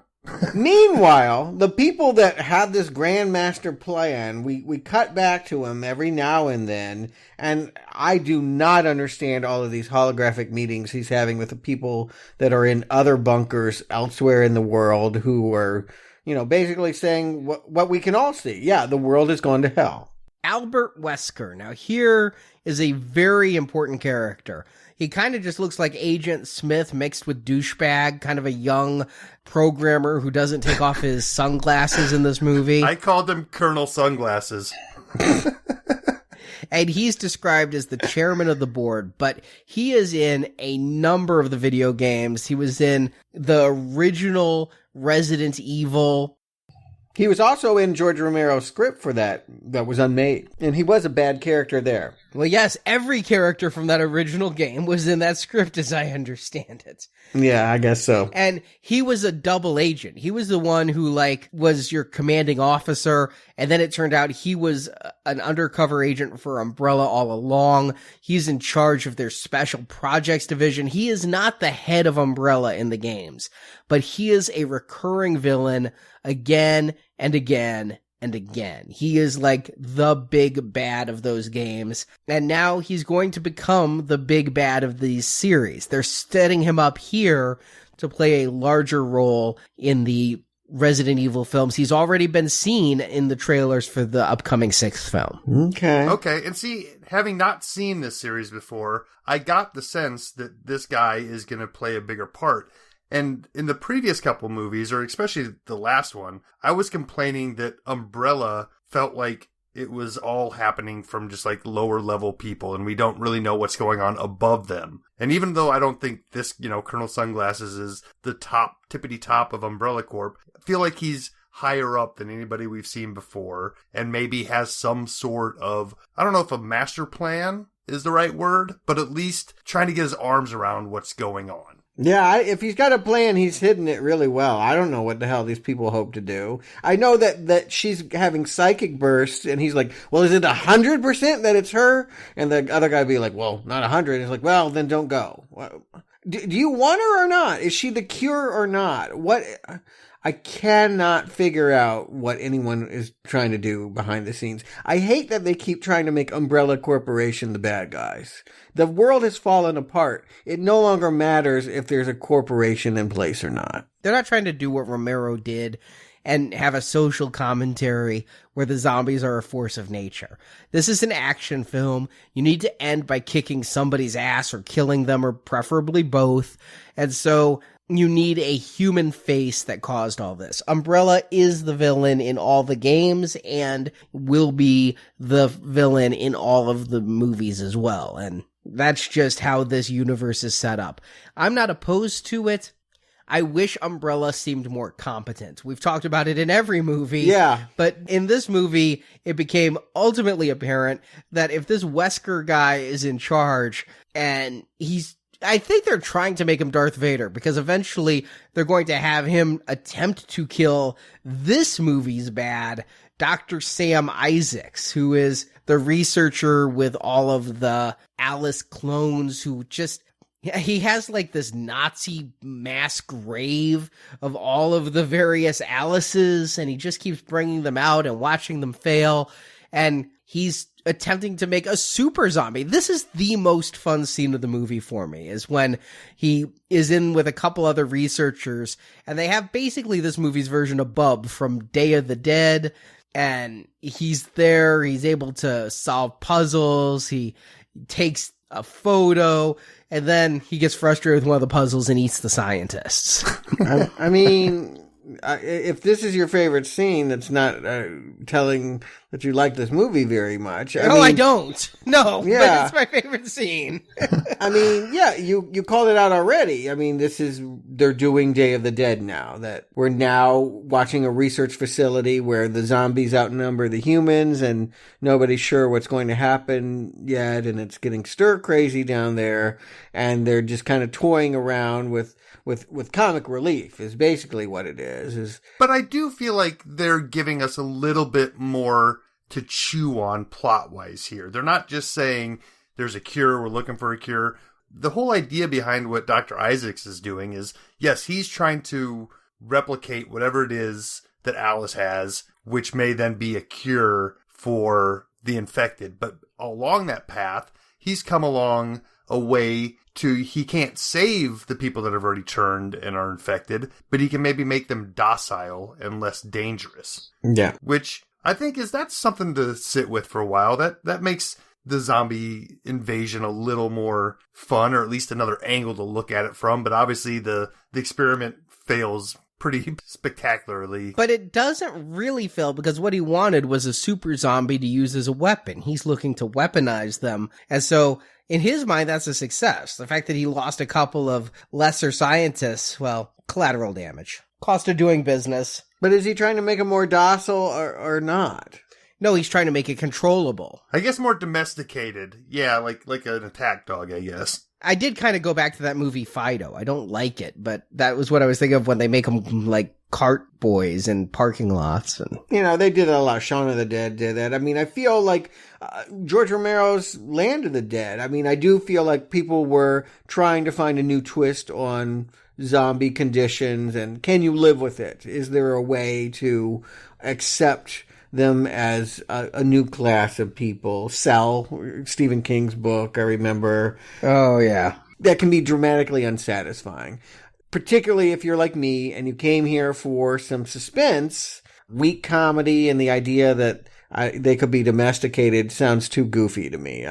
Meanwhile, the people that had this grand master plan, we cut back to him every now and then, and I do not understand all of these holographic meetings he's having with the people that are in other bunkers elsewhere in the world who are, basically saying what we can all see. Yeah, the world has gone to hell.
Albert Wesker. Now, here is a very important character. He kind of just looks like Agent Smith mixed with douchebag, kind of a young programmer who doesn't take off his sunglasses in this movie.
I called him Colonel Sunglasses.
And he's described as the chairman of the board, but he is in a number of the video games. He was in the original Resident Evil.
He was also in George Romero's script for that was unmade. And he was a bad character there.
Well, yes, every character from that original game was in that script, as I understand it.
Yeah, I guess so.
And he was a double agent. He was the one who, was your commanding officer, and then it turned out he was an undercover agent for Umbrella all along. He's in charge of their special projects division. He is not the head of Umbrella in the games, but he is a recurring villain again and again and again. He is like the big bad of those games, and now he's going to become the big bad of these series. They're setting him up here to play a larger role in the Resident Evil films. He's already been seen in the trailers for the upcoming 6th film.
Okay.
Okay, and see, having not seen this series before, I got the sense that this guy is going to play a bigger part. And in the previous couple movies, or especially the last one, I was complaining that Umbrella felt like it was all happening from just like lower level people, and we don't really know what's going on above them. And even though I don't think this, Colonel Sunglasses is the tippity top of Umbrella Corp, I feel like he's higher up than anybody we've seen before, and maybe has some sort of, I don't know if a master plan is the right word, but at least trying to get his arms around what's going on.
Yeah, if he's got a plan, he's hidden it really well. I don't know what the hell these people hope to do. I know that she's having psychic bursts, and he's like, well, is it 100% that it's her? And the other guy be like, well, not 100. He's like, well, then don't go. Do you want her or not? Is she the cure or not? I cannot figure out what anyone is trying to do behind the scenes. I hate that they keep trying to make Umbrella Corporation the bad guys. The world has fallen apart. It no longer matters if there's a corporation in place or not.
They're not trying to do what Romero did and have a social commentary where the zombies are a force of nature. This is an action film. You need to end by kicking somebody's ass or killing them, or preferably both. And so you need a human face that caused all this. Umbrella is the villain in all the games and will be the villain in all of the movies as well. And that's just how this universe is set up. I'm not opposed to it. I wish Umbrella seemed more competent. We've talked about it in every movie.
Yeah.
But in this movie, it became ultimately apparent that if this Wesker guy is in charge, and I think they're trying to make him Darth Vader, because eventually they're going to have him attempt to kill this movie's bad Dr. Sam Isaacs, who is the researcher with all of the Alice clones who just... He has like this Nazi mass grave of all of the various Alices, and he just keeps bringing them out and watching them fail. And he's attempting to make a super zombie. This is the most fun scene of the movie for me, is when he is in with a couple other researchers, and they have basically this movie's version of Bub from Day of the Dead. And he's there, he's able to solve puzzles, he takes a photo, and then he gets frustrated with one of the puzzles and eats the scientists.
I mean, if this is your favorite scene, that's not telling that you like this movie very much.
I don't. No,
yeah.
But it's my favorite scene.
I mean, yeah, you called it out already. I mean, they're doing Day of the Dead now. That we're now watching a research facility where the zombies outnumber the humans, and nobody's sure what's going to happen yet, and it's getting stir crazy down there, and they're just kind of toying around with comic relief is basically what it is.
But I do feel like they're giving us a little bit more to chew on plot-wise here. They're not just saying there's a cure, we're looking for a cure. The whole idea behind what Dr. Isaacs is doing is, yes, he's trying to replicate whatever it is that Alice has, which may then be a cure for the infected. But along that path, he's come along a way he can't save the people that have already turned and are infected, but he can maybe make them docile and less dangerous.
Yeah.
Which I think that's something to sit with for a while. That makes the zombie invasion a little more fun, or at least another angle to look at it from. But obviously the experiment fails pretty spectacularly.
But it doesn't really fail, because what he wanted was a super zombie to use as a weapon. He's looking to weaponize them. And so in his mind, that's a success. The fact that he lost a couple of lesser scientists, well, collateral damage. Cost of doing business.
But is he trying to make him more docile or not?
No, he's trying to make it controllable.
I guess more domesticated. Yeah, like an attack dog, I guess.
I did kind of go back to that movie Fido. I don't like it, but that was what I was thinking of when they make them like cart boys in parking lots. And
they did a lot. Shaun of the Dead did that. I mean, I feel like George Romero's Land of the Dead. I mean, I do feel like people were trying to find a new twist on zombie conditions, and can you live with it? Is there a way to accept them as a new class of people? Cell, Stephen King's book, I remember.
Oh, yeah.
That can be dramatically unsatisfying. particularly if you're like me and you came here for some suspense, weak comedy and the idea that they could be domesticated sounds too goofy to me.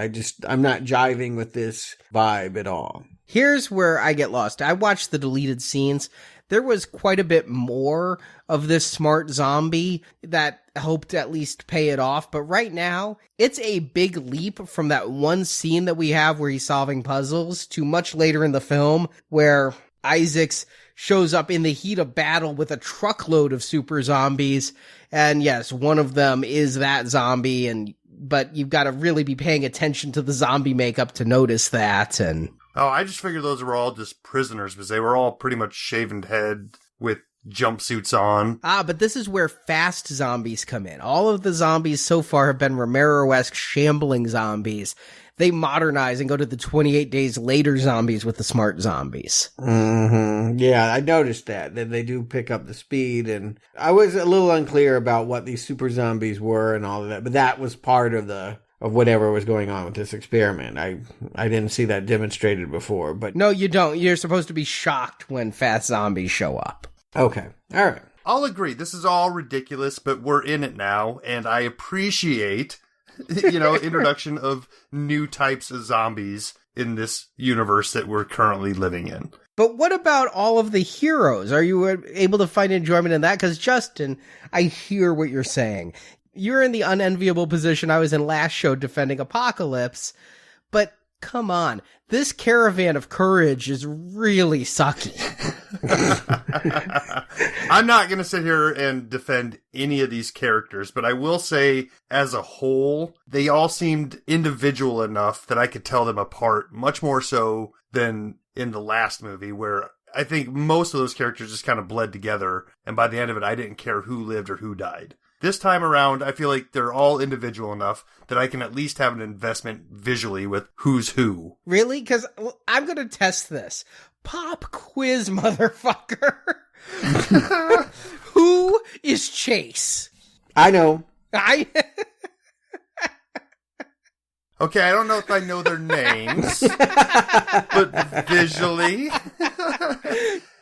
I'm not jiving with this vibe at all.
Here's where I get lost. I watched the deleted scenes. There was quite a bit more of this smart zombie that helped at least pay it off. But right now, it's a big leap from that one scene that we have where he's solving puzzles to much later in the film where Isaacs shows up in the heat of battle with a truckload of super zombies. And yes, one of them is that zombie, but you've got to really be paying attention to the zombie makeup to notice that. And
oh, I just figured those were all just prisoners because they were all pretty much shaven head with jumpsuits on.
But this is where fast zombies come in. All of the zombies so far have been Romero-esque shambling zombies. They modernize and go to the 28 days later zombies with the smart zombies.
Mm-hmm. Yeah, I noticed that they do pick up the speed, and I was a little unclear about what these super zombies were and all of that, but that was part of whatever was going on with this experiment. I didn't see that demonstrated before, but
no, you don't. You're supposed to be shocked when fast zombies show up.
Okay. All right.
I'll agree. This is all ridiculous, but we're in it now, and I appreciate, introduction of new types of zombies in this universe that we're currently living in.
But what about all of the heroes? Are you able to find enjoyment in that? Because Justin, I hear what you're saying. You're in the unenviable position I was in last show defending Apocalypse, but come on, this caravan of courage is really sucky.
I'm not going to sit here and defend any of these characters, but I will say, as a whole, they all seemed individual enough that I could tell them apart, much more so than in the last movie, where I think most of those characters just kind of bled together, and by the end of it, I didn't care who lived or who died. This time around, I feel like they're all individual enough that I can at least have an investment visually with who's who.
Really? Because I'm going to test this. Pop quiz, motherfucker. Who is Chase?
I know.
Okay, I don't know if I know their names, but visually...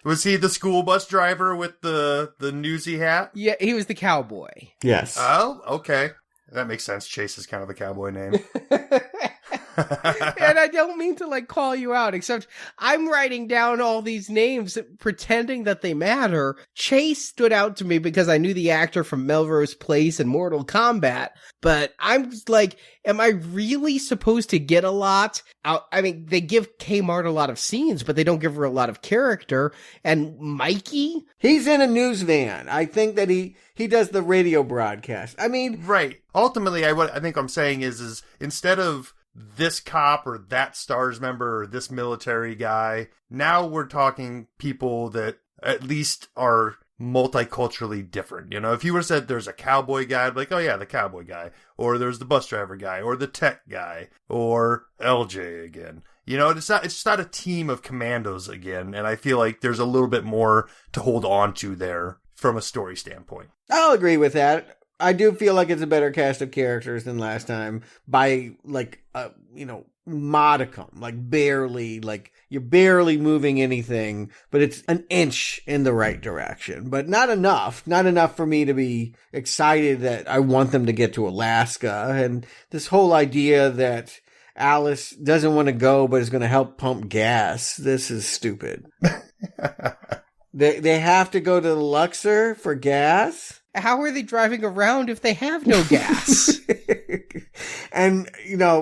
Was he the school bus driver with the newsy hat?
Yeah, he was the cowboy.
Yes.
Oh, okay. That makes sense. Chase is kind of a cowboy name.
And I don't mean to call you out, except I'm writing down all these names pretending that they matter. Chase stood out to me because I knew the actor from Melrose Place and Mortal Kombat, but I'm just like, am I really supposed to get a lot out? I mean, they give Kmart a lot of scenes, but they don't give her a lot of character. And Mikey?
He's in a news van. I think that he does the radio broadcast. I mean...
Right. Ultimately, what I think I'm saying is instead of this cop or that STARS member or this military guy, now we're talking people that at least are multiculturally different. If you would have said there's a cowboy guy, I'd be like, oh yeah, the cowboy guy. Or there's the bus driver guy, or the tech guy, or LJ again. It's just not a team of commandos again, and I feel like there's a little bit more to hold on to there from a story standpoint.
I'll agree with that. I do feel like it's a better cast of characters than last time by modicum, barely, you're barely moving anything, but it's an inch in the right direction, but not enough for me to be excited that I want them to get to Alaska. And this whole idea that Alice doesn't want to go, but is going to help pump gas. This is stupid. They have to go to the Luxor for gas?
How are they driving around if they have no gas?
And,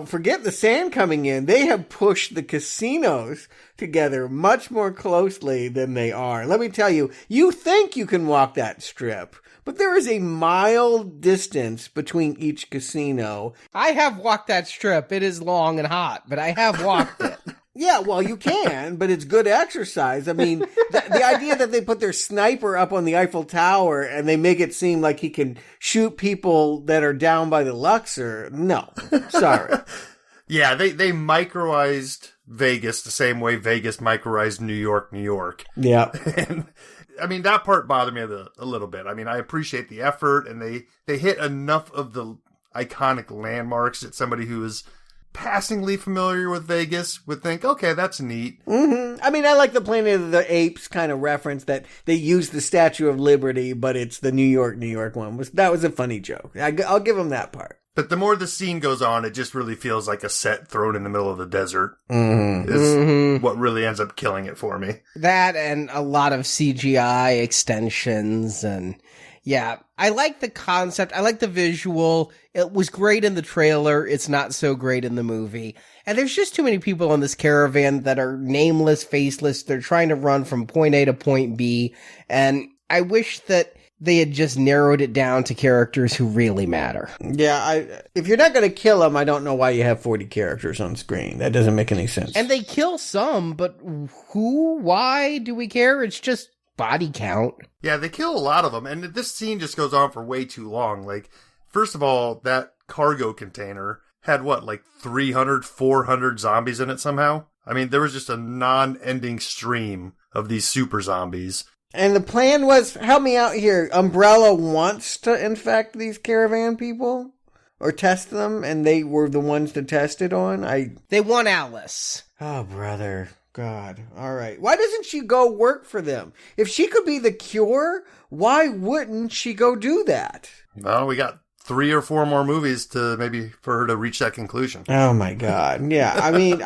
forget the sand coming in. They have pushed the casinos together much more closely than they are. Let me tell you, you think you can walk that strip, but there is a mile distance between each casino.
I have walked that strip. It is long and hot, but I have walked it.
Yeah, well, you can, but it's good exercise. I mean, the idea that they put their sniper up on the Eiffel Tower and they make it seem like he can shoot people that are down by the Luxor, no. Sorry.
Yeah, they microized Vegas the same way Vegas microized New York.
Yeah.
And, I mean, that part bothered me a little bit. I mean, I appreciate the effort, and they hit enough of the iconic landmarks that somebody who is passingly familiar with Vegas would think, okay, that's neat.
Mm-hmm. I mean, I like the Planet of the Apes kind of reference that they use the Statue of Liberty, but it's the New York one. That was a funny joke. I'll give them that part.
But the more the scene goes on, it just really feels like a set thrown in the middle of the desert
Mm-hmm.
is what really ends up killing it for me.
That and a lot of CGI extensions and yeah, I like the concept. I like the visual. It was great in the trailer. It's not so great in the movie. And there's just too many people on this caravan that are nameless, faceless. They're trying to run from point A to point B. And I wish that they had just narrowed it down to characters who really matter.
Yeah, if you're not going to kill them, I don't know why you have 40 characters on screen. That doesn't make any sense.
And they kill some, but who, why do we care? It's just body count.
Yeah, they kill a lot of them, and this scene just goes on for way too long. Like, first of all, that cargo container had, 300, 400 zombies in it somehow? I mean, there was just a non-ending stream of these super zombies.
And the plan was, help me out here, Umbrella wants to infect these caravan people? Or test them, and they were the ones to test it on?
They want Alice.
Oh, brother. God. All right. Why doesn't she go work for them? If she could be the cure, why wouldn't she go do that?
Well, we got 3 or 4 more movies to maybe for her to reach that conclusion.
Oh my God. Yeah. I mean,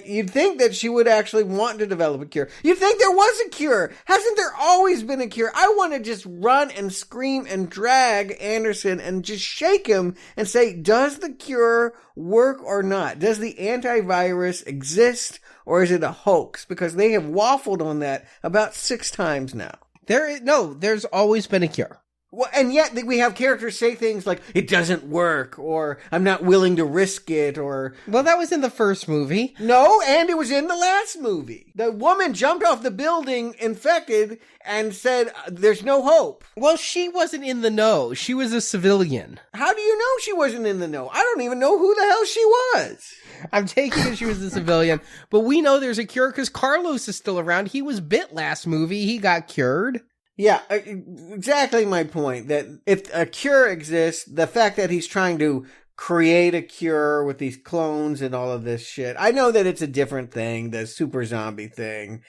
you'd think that she would actually want to develop a cure. You'd think there was a cure. Hasn't there always been a cure? I want to just run and scream and drag Anderson and just shake him and say, does the cure work or not? Does the antivirus exist or is it a hoax? Because they have waffled on that about 6 times now.
There's always been a cure.
Well, and yet we have characters say things like, it doesn't work, or I'm not willing to risk it, or...
Well, that was in the first movie.
No, and it was in the last movie. The woman jumped off the building infected and said, there's no hope.
Well, she wasn't in the know. She was a civilian.
How do you know she wasn't in the know? I don't even know who the hell she was.
I'm taking it she was a civilian, but we know there's a cure because Carlos is still around. He was bit last movie. He got cured.
Yeah, exactly my point, that if a cure exists, the fact that he's trying to create a cure with these clones and all of this shit, I know that it's a different thing, the super zombie thing.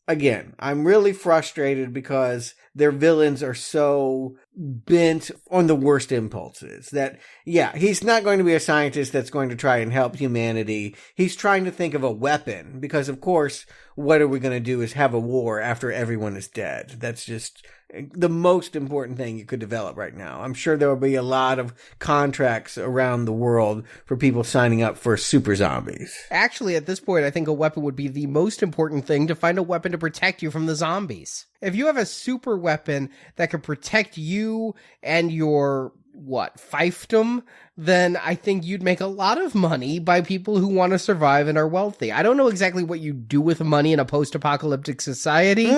Again, I'm really frustrated because their villains are so bent on the worst impulses that, yeah, he's not going to be a scientist that's going to try and help humanity. He's trying to think of a weapon because, of course, what are we going to do is have a war after everyone is dead. That's just the most important thing you could develop right now. I'm sure there will be a lot of contracts around the world for people signing up for super zombies.
Actually, at this point, I think a weapon would be the most important thing, to find a weapon to protect you from the zombies. If you have a super weapon that can protect you and your, fiefdom, then I think you'd make a lot of money by people who want to survive and are wealthy. I don't know exactly what you do with money in a post-apocalyptic society.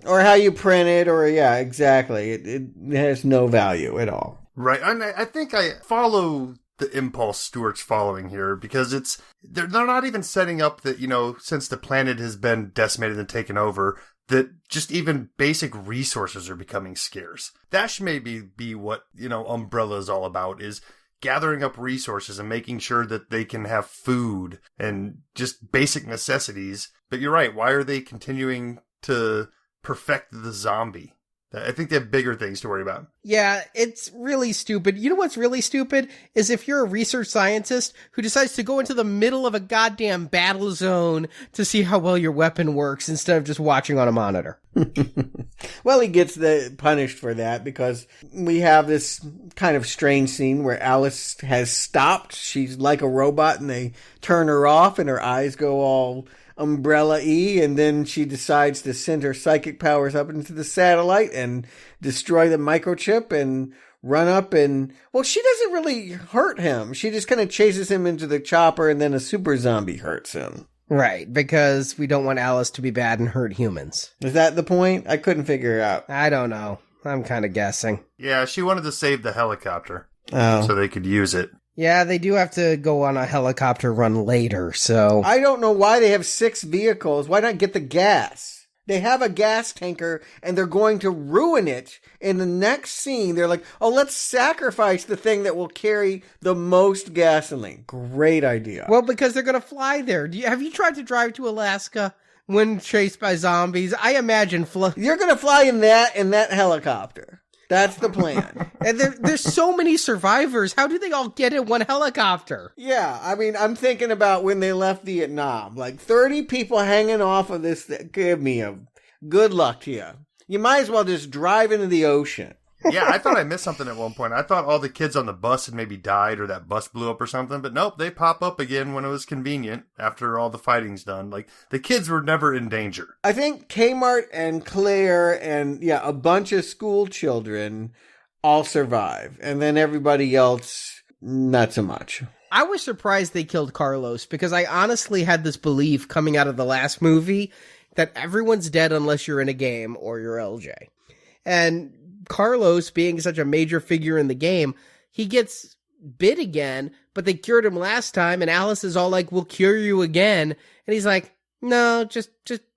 Or how you print it, or, yeah, exactly. It has no value at all.
Right. And I think I follow the impulse Stuart's following here, because they're not even setting up that, since the planet has been decimated and taken over, that just even basic resources are becoming scarce. That should maybe be what, Umbrella is all about, is gathering up resources and making sure that they can have food and just basic necessities. But you're right. Why are they continuing to perfect the zombie? I think they have bigger things to worry about.
Yeah, it's really stupid. You know what's really stupid? Is if you're a research scientist who decides to go into the middle of a goddamn battle zone to see how well your weapon works instead of just watching on a monitor.
Well, he gets punished for that because we have this kind of strange scene where Alice has stopped. She's like a robot and they turn her off and her eyes go all Umbrella-y, and then she decides to send her psychic powers up into the satellite and destroy the microchip and run up and, well, she doesn't really hurt him. She just kind of chases him into the chopper and then a super zombie hurts him.
Right, because we don't want Alice to be bad and hurt humans.
Is that the point? I couldn't figure it out.
I don't know. I'm kind of guessing.
Yeah, she wanted to save the helicopter so they could use it.
Yeah, they do have to go on a helicopter run later, so...
I don't know why they have 6 vehicles. Why not get the gas? They have a gas tanker and they're going to ruin it in the next scene. They're like, oh, let's sacrifice the thing that will carry the most gasoline. Great idea.
Well, because they're going to fly there. Have you tried to drive to Alaska when chased by zombies? I imagine
you're going to fly in that helicopter. That's the plan.
And there's so many survivors. How do they all get in one helicopter?
Yeah, I mean, I'm thinking about when they left Vietnam. Like 30 people hanging off of this thing. Give me a good luck to you. You might as well just drive into the ocean.
Yeah, I thought I missed something at one point. I thought all the kids on the bus had maybe died or that bus blew up or something. But nope, they pop up again when it was convenient after all the fighting's done. Like, the kids were never in danger.
I think Kmart and Claire and, a bunch of school children all survive. And then everybody else, not so much.
I was surprised they killed Carlos because I honestly had this belief coming out of the last movie that everyone's dead unless you're in a game or you're LJ. And Carlos, being such a major figure in the game, he gets bit again, but they cured him last time, and Alice is all like, we'll cure you again. And he's like, no, just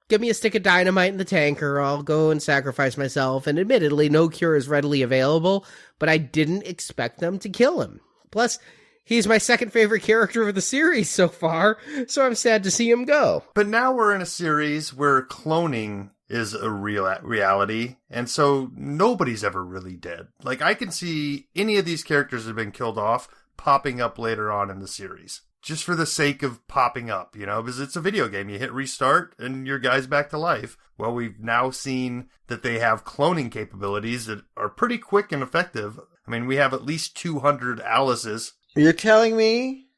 give me a stick of dynamite in the tanker. I'll go and sacrifice myself. And admittedly, no cure is readily available, but I didn't expect them to kill him. Plus, he's my second favorite character of the series so far, so I'm sad to see him go.
But now we're in a series where cloning is a real reality, and so nobody's ever really dead. Like, I can see any of these characters that have been killed off popping up later on in the series. Just for the sake of popping up, because it's a video game. You hit restart, and your guy's back to life. Well, we've now seen that they have cloning capabilities that are pretty quick and effective. I mean, we have at least 200 Alices.
You're telling me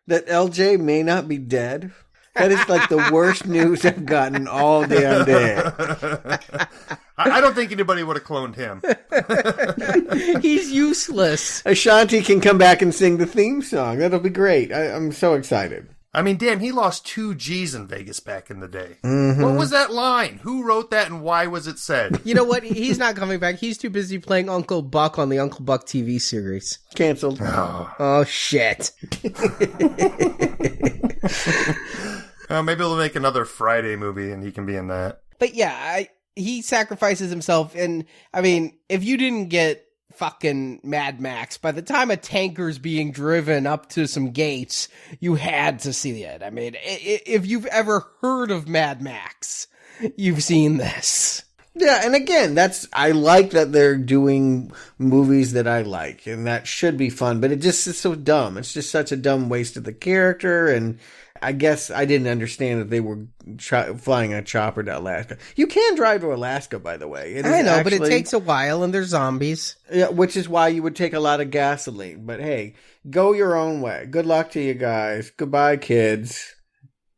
that LJ may not be dead? That is like the worst news I've gotten all damn day.
I don't think anybody would have cloned him.
He's useless.
Ashanti can come back and sing the theme song. That'll be great. I'm so excited.
I mean, damn, he lost 2 G's in Vegas back in the day.
Mm-hmm.
What was that line? Who wrote that and why was it said?
You know what? He's not coming back. He's too busy playing Uncle Buck on the Uncle Buck TV series.
Canceled.
Oh shit.
Maybe they'll make another Friday movie and he can be in that.
But yeah, he sacrifices himself. And I mean, if you didn't get fucking Mad Max, by the time a tanker's being driven up to some gates, you had to see it. I mean, if you've ever heard of Mad Max, you've seen this.
Yeah, and again, I like that they're doing movies that I like, and that should be fun, but it just is so dumb. It's just such a dumb waste of the character, and I guess I didn't understand that they were flying a chopper to Alaska. You can drive to Alaska, by the way.
I know, but it takes a while, and there's zombies.
Yeah, which is why you would take a lot of gasoline. But hey, go your own way. Good luck to you guys. Goodbye, kids.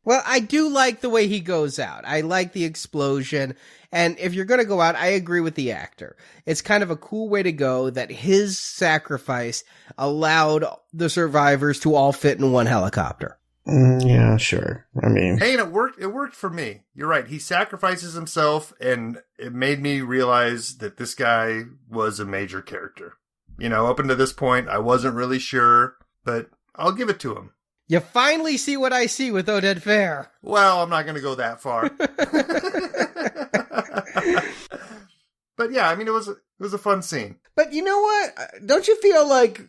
Well, I do like the way he goes out. I like the explosion. And if you're going to go out, I agree with the actor. It's kind of a cool way to go that his sacrifice allowed the survivors to all fit in one helicopter.
Yeah, sure. I mean,
hey, and it worked. It worked for me. You're right. He sacrifices himself, and it made me realize that this guy was a major character. Up until this point, I wasn't really sure, but I'll give it to him.
You finally see what I see with Oded Fair.
Well, I'm not going to go that far. But yeah, I mean, it was a fun scene.
But you know what? Don't you feel like,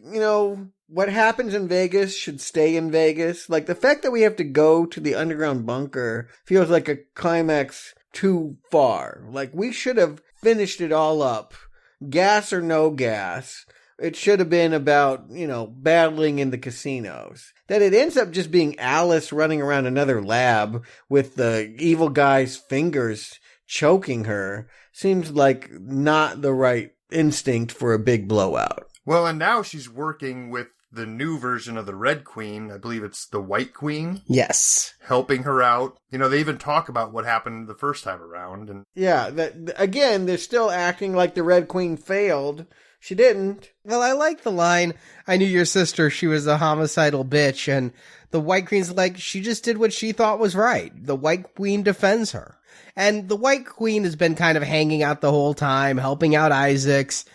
what happens in Vegas should stay in Vegas? Like, the fact that we have to go to the underground bunker feels like a climax too far. Like, we should have finished it all up. Gas or no gas. It should have been about, battling in the casinos. That it ends up just being Alice running around another lab with the evil guy's fingers choking her seems like not the right instinct for a big blowout.
Well, and now she's working with the new version of the Red Queen. I believe it's the White Queen.
Yes.
Helping her out. They even talk about what happened the first time around. And
yeah, again, they're still acting like the Red Queen failed. She didn't.
Well, I like the line, I knew your sister, she was a homicidal bitch, and the White Queen's like, she just did what she thought was right. The White Queen defends her. And the White Queen has been kind of hanging out the whole time, helping out Isaacs.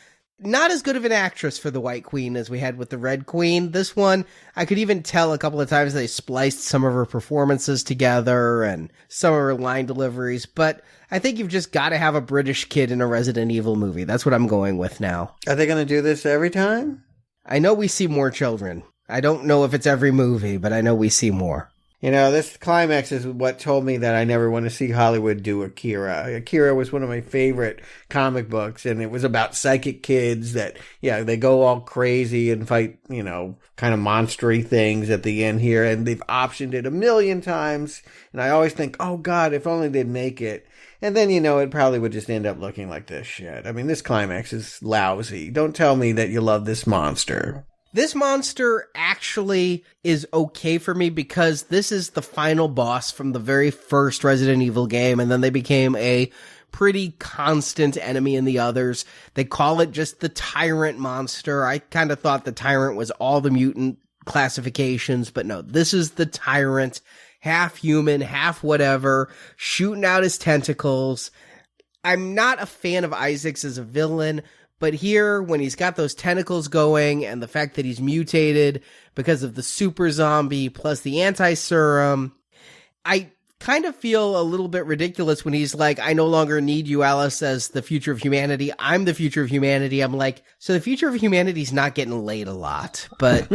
not as good of an actress for the White Queen as we had with the Red Queen. This one, I could even tell a couple of times they spliced some of her performances together and some of her line deliveries, but I think you've just got to have a British kid in a Resident Evil movie. That's what I'm going with now.
Are they going to do this every time?
I know we see more children. I don't know if it's every movie, but I know we see more.
You know, this climax is what told me that I never want to see Hollywood do Akira. Akira was one of my favorite comic books, and it was about psychic kids that, yeah, they go all crazy and fight, you know, kind of monstery things at the end here, and they've optioned it a million times, and I always think, oh God, if only they'd make it. And then, you know, it probably would just end up looking like this shit. I mean, this climax is lousy. Don't tell me that you love this monster.
This monster actually is okay for me because this is the final boss from the very first Resident Evil game, and then they became a pretty constant enemy in the others. They call it just the Tyrant monster. I kind of thought the Tyrant was all the mutant classifications, but no, this is the Tyrant, half human, half whatever, shooting out his tentacles. I'm not a fan of Isaacs as a villain, but here, when he's got those tentacles going and the fact that he's mutated because of the super zombie plus the anti-serum, I kind of feel a little bit ridiculous when he's like, I no longer need you, Alice, as the future of humanity. I'm the future of humanity. I'm like, so the future of humanity's not getting laid a lot, but...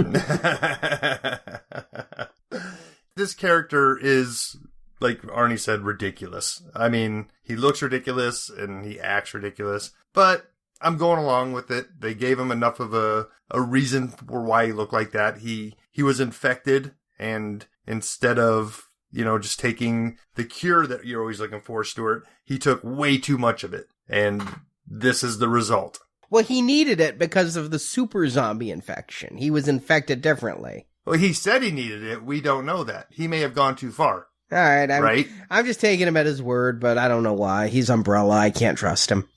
This character is, like Arnie said, ridiculous. I mean, he looks ridiculous and he acts ridiculous, but I'm going along with it. They gave him enough of a reason for why he looked like that. He was infected, and instead of, you know, just taking the cure that you're always looking for, Stuart, he took way too much of it. And this is the result.
Well, he needed it because of the super zombie infection. He was infected differently.
Well, he said he needed it. We don't know that. He may have gone too far.
All right.
Right?
I'm just taking him at his word, but I don't know why. He's Umbrella. I can't trust him.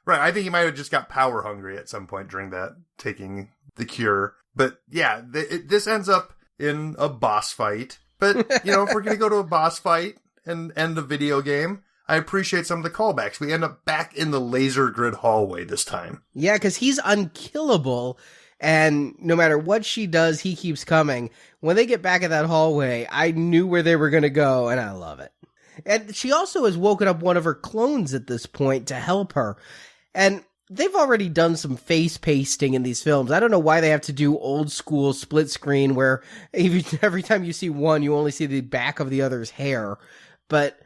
Right. I think he might have just got power hungry at some point during that, taking the cure. But yeah, this ends up in a boss fight. But, you know, if we're going to go to a boss fight and end a video game, I appreciate some of the callbacks. We end up back in the laser grid hallway this time.
Yeah, because he's unkillable. And no matter what she does, he keeps coming. When they get back in that hallway, I knew where they were going to go, and I love it. And she also has woken up one of her clones at this point to help her. And they've already done some face pasting in these films. I don't know why they have to do old school split screen where every time you see one, you only see the back of the other's hair. But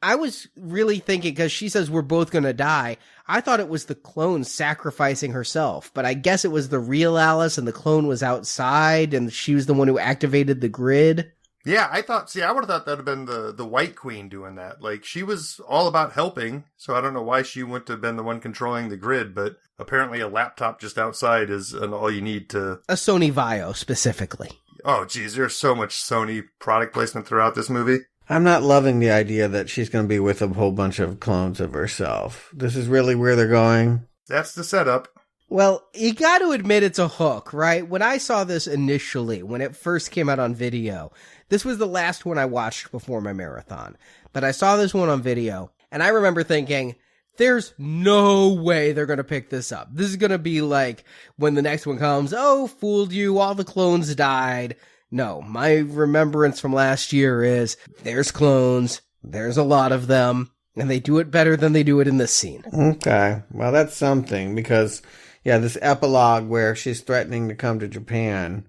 I was really thinking, because she says we're both going to die, I thought it was the clone sacrificing herself. But I guess it was the real Alice and the clone was outside and she was the one who activated the grid.
Yeah, I would have thought that would have been the White Queen doing that. Like, she was all about helping, so I don't know why she wouldn't have been the one controlling the grid, but apparently a laptop just outside is all you need to...
A Sony Vaio, specifically.
Oh, geez, there's so much Sony product placement throughout this movie.
I'm not loving the idea that she's going to be with a whole bunch of clones of herself. This is really where they're going.
That's the setup.
Well, you got to admit it's a hook, right? When I saw this initially, when it first came out on video, this was the last one I watched before my marathon. But I saw this one on video, and I remember thinking, there's no way they're going to pick this up. This is going to be like when the next one comes, oh, fooled you, all the clones died. No, my remembrance from last year is there's clones, there's a lot of them, and they do it better than they do it in this scene.
Okay, well, that's something, because, yeah, this epilogue where she's threatening to come to Japan,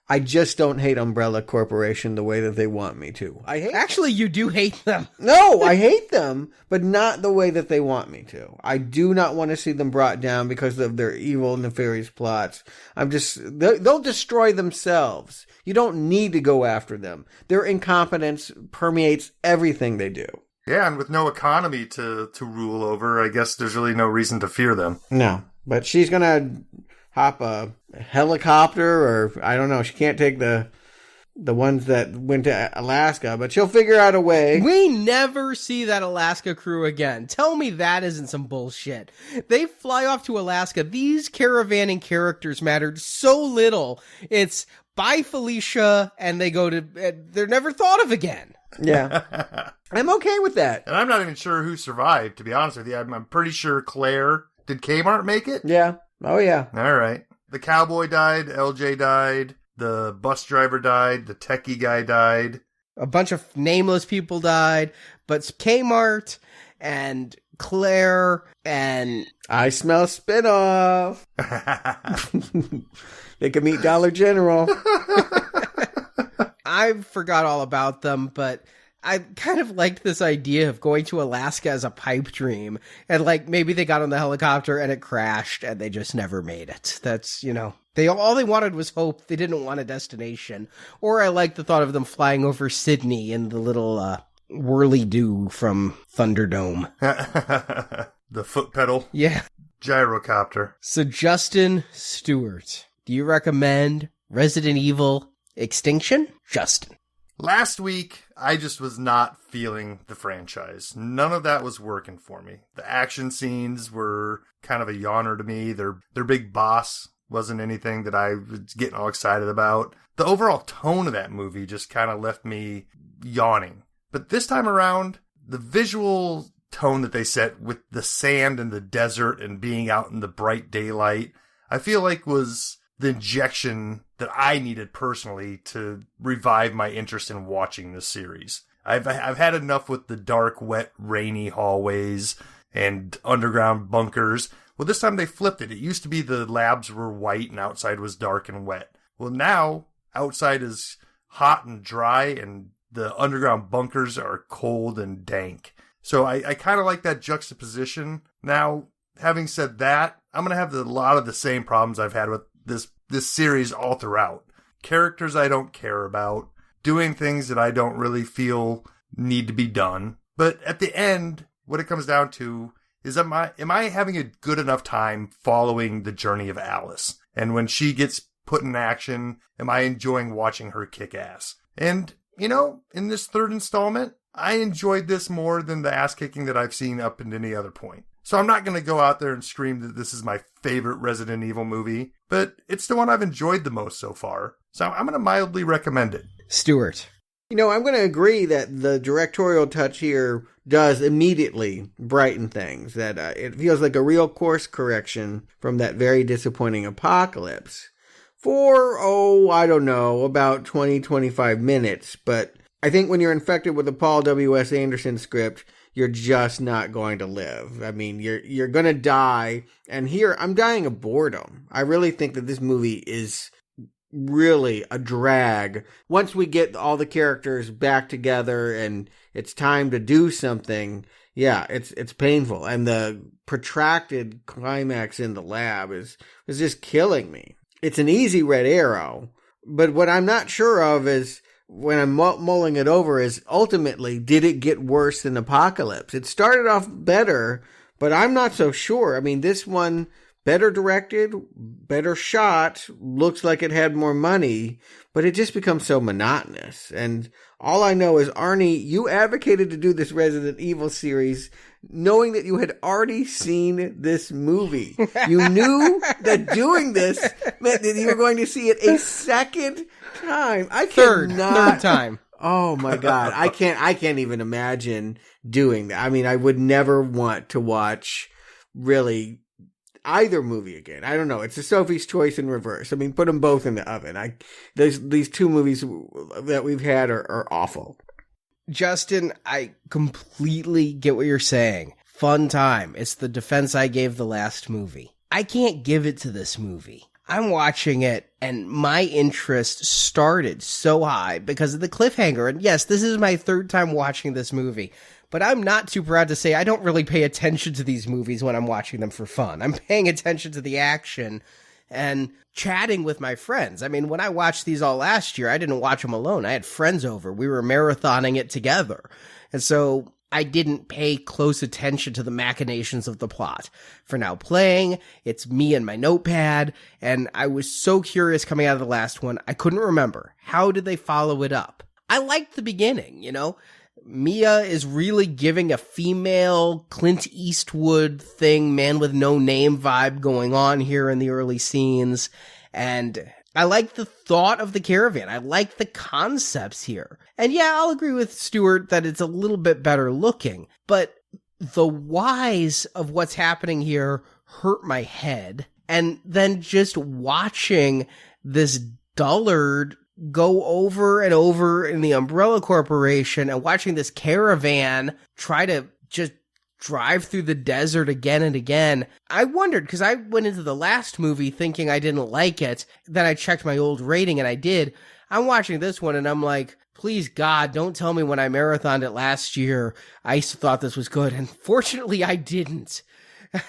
I just don't hate Umbrella Corporation the way that they want me to.
Actually, you do hate them.
No, I hate them, but not the way that they want me to. I do not want to see them brought down because of their evil, nefarious plots. They'll destroy themselves. You don't need to go after them. Their incompetence permeates everything they do.
Yeah, and with no economy to rule over, I guess there's really no reason to fear them.
No, but she's going to hop a helicopter, or I don't know, she can't take the ones that went to Alaska, but she'll figure out a way.
We never see that Alaska crew again. Tell me that isn't some bullshit. They fly off to Alaska. These caravanning characters mattered so little. It's bye Felicia, and they go to, they're never thought of again.
Yeah. I'm okay with that.
And I'm not even sure who survived, to be honest with you. I'm pretty sure Claire, did Kmart make it?
Yeah. Oh, yeah.
All right. The cowboy died, LJ died, the bus driver died, the techie guy died.
A bunch of nameless people died, but Kmart and Claire and...
I smell spinoff. They could meet Dollar General.
I forgot all about them, but I kind of liked this idea of going to Alaska as a pipe dream. And like, maybe they got on the helicopter and it crashed and they just never made it. That's, all they wanted was hope. They didn't want a destination. Or I like the thought of them flying over Sydney in the little whirly-doo from Thunderdome.
The foot pedal.
Yeah.
Gyrocopter.
So Justin Stewart, do you recommend Resident Evil Extinction? Justin.
Last week, I just was not feeling the franchise. None of that was working for me. The action scenes were kind of a yawner to me. Their big boss wasn't anything that I was getting all excited about. The overall tone of that movie just kind of left me yawning. But this time around, the visual tone that they set with the sand and the desert and being out in the bright daylight, I feel like was the injection that I needed personally to revive my interest in watching this series. I've had enough with the dark, wet, rainy hallways and underground bunkers. Well, this time they flipped it. It used to be the labs were white and outside was dark and wet. Well, now outside is hot and dry and the underground bunkers are cold and dank. So I kind of like that juxtaposition. Now, having said that, I'm going to have a lot of the same problems I've had with this series all throughout. Characters I don't care about, doing things that I don't really feel need to be done. But at the end, what it comes down to is am I having a good enough time following the journey of Alice? And when she gets put in action, am I enjoying watching her kick ass? And, in this third installment, I enjoyed this more than the ass kicking that I've seen up at any other point. So I'm not going to go out there and scream that this is my favorite Resident Evil movie, but it's the one I've enjoyed the most so far. So I'm going to mildly recommend it.
Stuart.
I'm going to agree that the directorial touch here does immediately brighten things, that it feels like a real course correction from that very disappointing Apocalypse for, I don't know, about 20-25 minutes. But I think when you're infected with a Paul W.S. Anderson script, you're just not going to live. I mean, you're going to die. And here, I'm dying of boredom. I really think that this movie is really a drag. Once we get all the characters back together and it's time to do something, yeah, it's painful. And the protracted climax in the lab is just killing me. It's an easy red arrow. But what I'm not sure of is, when I'm mulling it over, is ultimately, did it get worse than Apocalypse? It started off better, but I'm not so sure. I mean, this one, better directed, better shot, looks like it had more money, but it just becomes so monotonous. And all I know is, Arnie, you advocated to do this Resident Evil series knowing that you had already seen this movie. You knew that doing this meant that you were going to see it a second time.
Third time.
Oh my God. I can't even imagine doing that. I mean, I would never want to watch really either movie again. I don't know. It's a Sophie's Choice in reverse. I mean, put them both in the oven. These two movies that we've had are awful.
Justin, I completely get what you're saying. Fun time. It's the defense I gave the last movie. I can't give it to this movie. I'm watching it, and my interest started so high because of the cliffhanger. And yes, this is my third time watching this movie, but I'm not too proud to say I don't really pay attention to these movies when I'm watching them for fun. I'm paying attention to the action and chatting with my friends. I mean, when I watched these all last year, I didn't watch them alone. I had friends over. We were marathoning it together. And so I didn't pay close attention to the machinations of the plot. For now playing, it's me and my notepad, and I was so curious coming out of the last one, I couldn't remember. How did they follow it up? I liked the beginning, Mia is really giving a female Clint Eastwood thing, man with no name vibe going on here in the early scenes. And I like the thought of the caravan. I like the concepts here. And yeah, I'll agree with Stuart that it's a little bit better looking, but the whys of what's happening here hurt my head. And then just watching this dullard go over and over in the Umbrella Corporation and watching this caravan try to just drive through the desert again and again. I wondered, because I went into the last movie thinking I didn't like it. Then I checked my old rating and I did. I'm watching this one and I'm like, please God, don't tell me when I marathoned it last year, I thought this was good. And fortunately I didn't.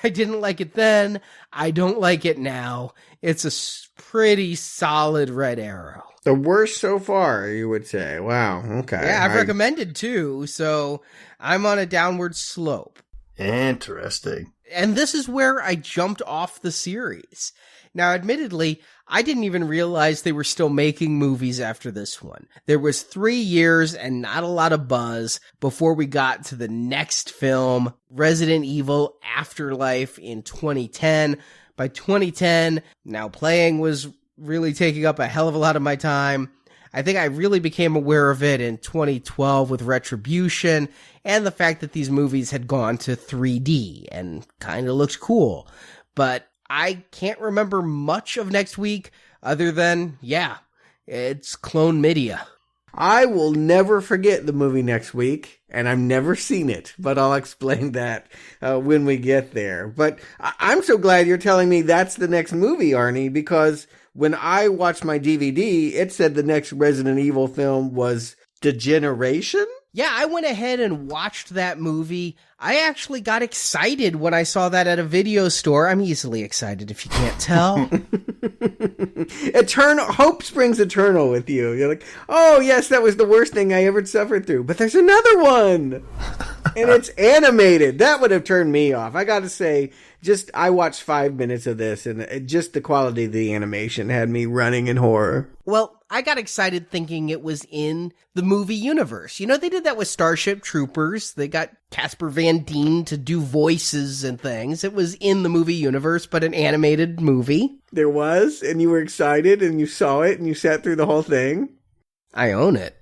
I didn't like it then. I don't like it now. It's a pretty solid Red Arrow.
The worst so far, you would say. Wow. Okay.
Yeah, I've recommended too, so I'm on a downward slope.
Interesting.
And this is where I jumped off the series. Now, admittedly, I didn't even realize they were still making movies after this one. There was 3 years and not a lot of buzz before we got to the next film, Resident Evil Afterlife in 2010. By 2010, Now Playing was really taking up a hell of a lot of my time. I think I really became aware of it in 2012 with Retribution and the fact that these movies had gone to 3D and kind of looked cool. But I can't remember much of next week other than, yeah, it's clone media.
I will never forget the movie Next Week, and I've never seen it, but I'll explain that when we get there. But I'm so glad you're telling me that's the next movie, Arnie, because when I watched my DVD, it said the next Resident Evil film was Degeneration?
Yeah, I went ahead and watched that movie. I actually got excited when I saw that at a video store. I'm easily excited if you can't tell.
Hope springs eternal with you. You're like, oh yes, that was the worst thing I ever suffered through. But there's another one. And it's animated. That would have turned me off. I gotta say, I watched 5 minutes of this and just the quality of the animation had me running in horror.
Well, I got excited thinking it was in the movie universe. You know, they did that with Starship Troopers. They got Casper Van Dien to do voices and things. It was in the movie universe, but an animated movie.
There was, and you were excited, and you saw it, and you sat through the whole thing.
I own it.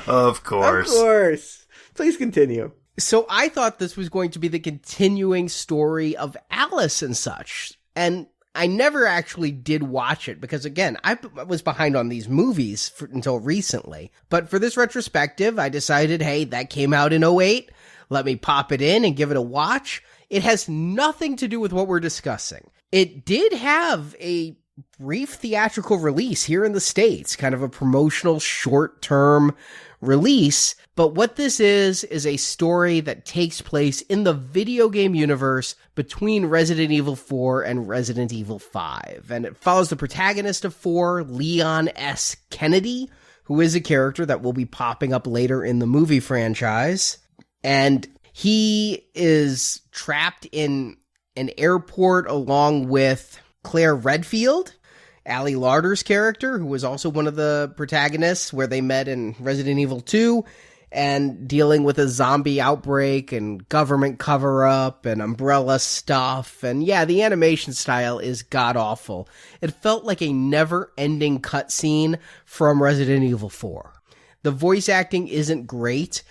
Of course.
Of course. Please continue.
So I thought this was going to be the continuing story of Alice and such. And I never actually did watch it because, again, I was behind on these movies until recently. But for this retrospective, I decided, hey, that came out in 2008. Let me pop it in and give it a watch. It has nothing to do with what we're discussing. It did have a brief theatrical release here in the States, kind of a promotional short-term release. But what this is a story that takes place in the video game universe between Resident Evil 4 and Resident Evil 5. And it follows the protagonist of 4, Leon S. Kennedy, who is a character that will be popping up later in the movie franchise. And he is trapped in an airport along with Claire Redfield, Ali Larter's character, who was also one of the protagonists where they met in Resident Evil 2, and dealing with a zombie outbreak and government cover-up and Umbrella stuff. And yeah, the animation style is god-awful. It felt like a never-ending cutscene from Resident Evil 4. The voice acting isn't great.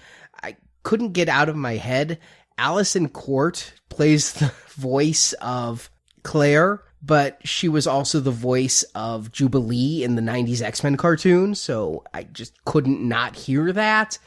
I couldn't get out of my head. Alison Court plays the voice of Claire, but she was also the voice of Jubilee in the 90s X-Men cartoon, so I just couldn't not hear that.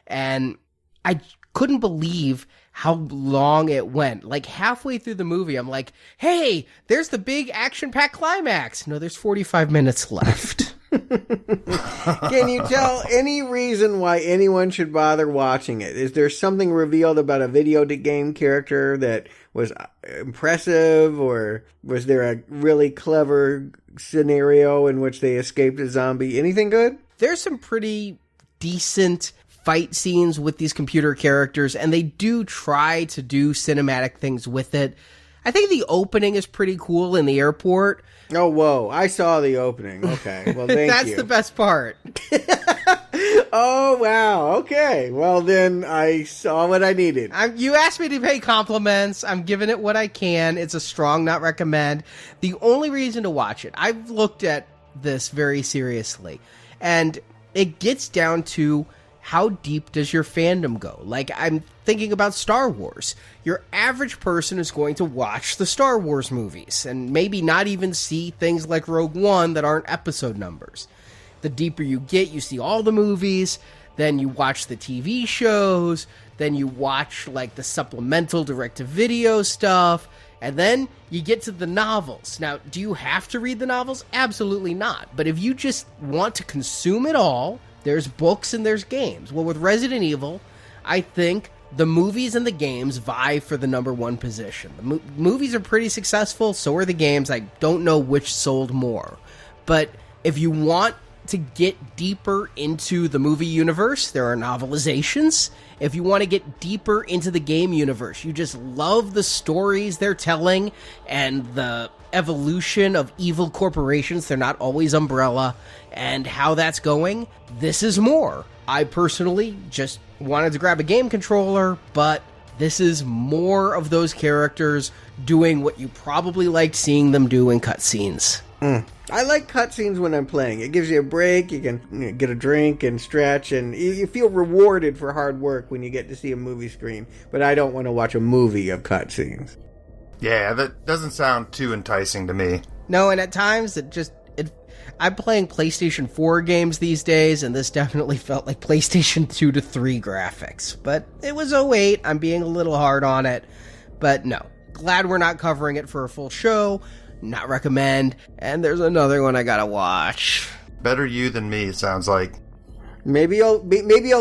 And I couldn't believe how long it went. Like halfway through the movie, I'm like, hey, there's the big action-packed climax. No, there's 45 minutes left.
Can you tell any reason why anyone should bother watching it? Is there something revealed about a video game character that was impressive, or was there a really clever scenario in which they escaped a zombie? Anything good?
There's some pretty decent fight scenes with these computer characters, and they do try to do cinematic things with it. I think the opening is pretty cool in the airport.
Oh, whoa. I saw the opening. Okay. Well, thank
That's
you.
the best part.
Oh, wow. Okay. Well, then I saw what I needed.
You asked me to pay compliments. I'm giving it what I can. It's a strong not recommend. The only reason to watch it, I've looked at this very seriously, and it gets down to how deep does your fandom go? Like, I'm thinking about Star Wars. Your average person is going to watch the Star Wars movies and maybe not even see things like Rogue One that aren't episode numbers. The deeper you get, you see all the movies, then you watch the TV shows, then you watch like the supplemental direct-to-video stuff, and then you get to the novels. Now, do you have to read the novels? Absolutely not. But if you just want to consume it all, there's books and there's games. Well, with Resident Evil, I think the movies and the games vie for the number one position. The movies are pretty successful, so are the games. I don't know which sold more. But if you want to get deeper into the movie universe, there are novelizations. If you want to get deeper into the game universe, you just love the stories they're telling and the evolution of evil corporations, they're not always Umbrella, and how that's going, this is more. I personally just wanted to grab a game controller, but this is more of those characters doing what you probably liked seeing them do in cutscenes.
I like cutscenes when I'm playing. It gives you a break, you can get a drink and stretch, and you feel rewarded for hard work when you get to see a movie screen. But I don't want to watch a movie of cutscenes.
Yeah, that doesn't sound too enticing to me.
No, and at times I'm playing PlayStation 4 games these days, and this definitely felt like PlayStation 2 to 3 graphics. But it was 08, I'm being a little hard on it. But no, glad we're not covering it for a full show. Not recommend. And there's another one I gotta watch.
Better you than me, it sounds like.
Maybe you'll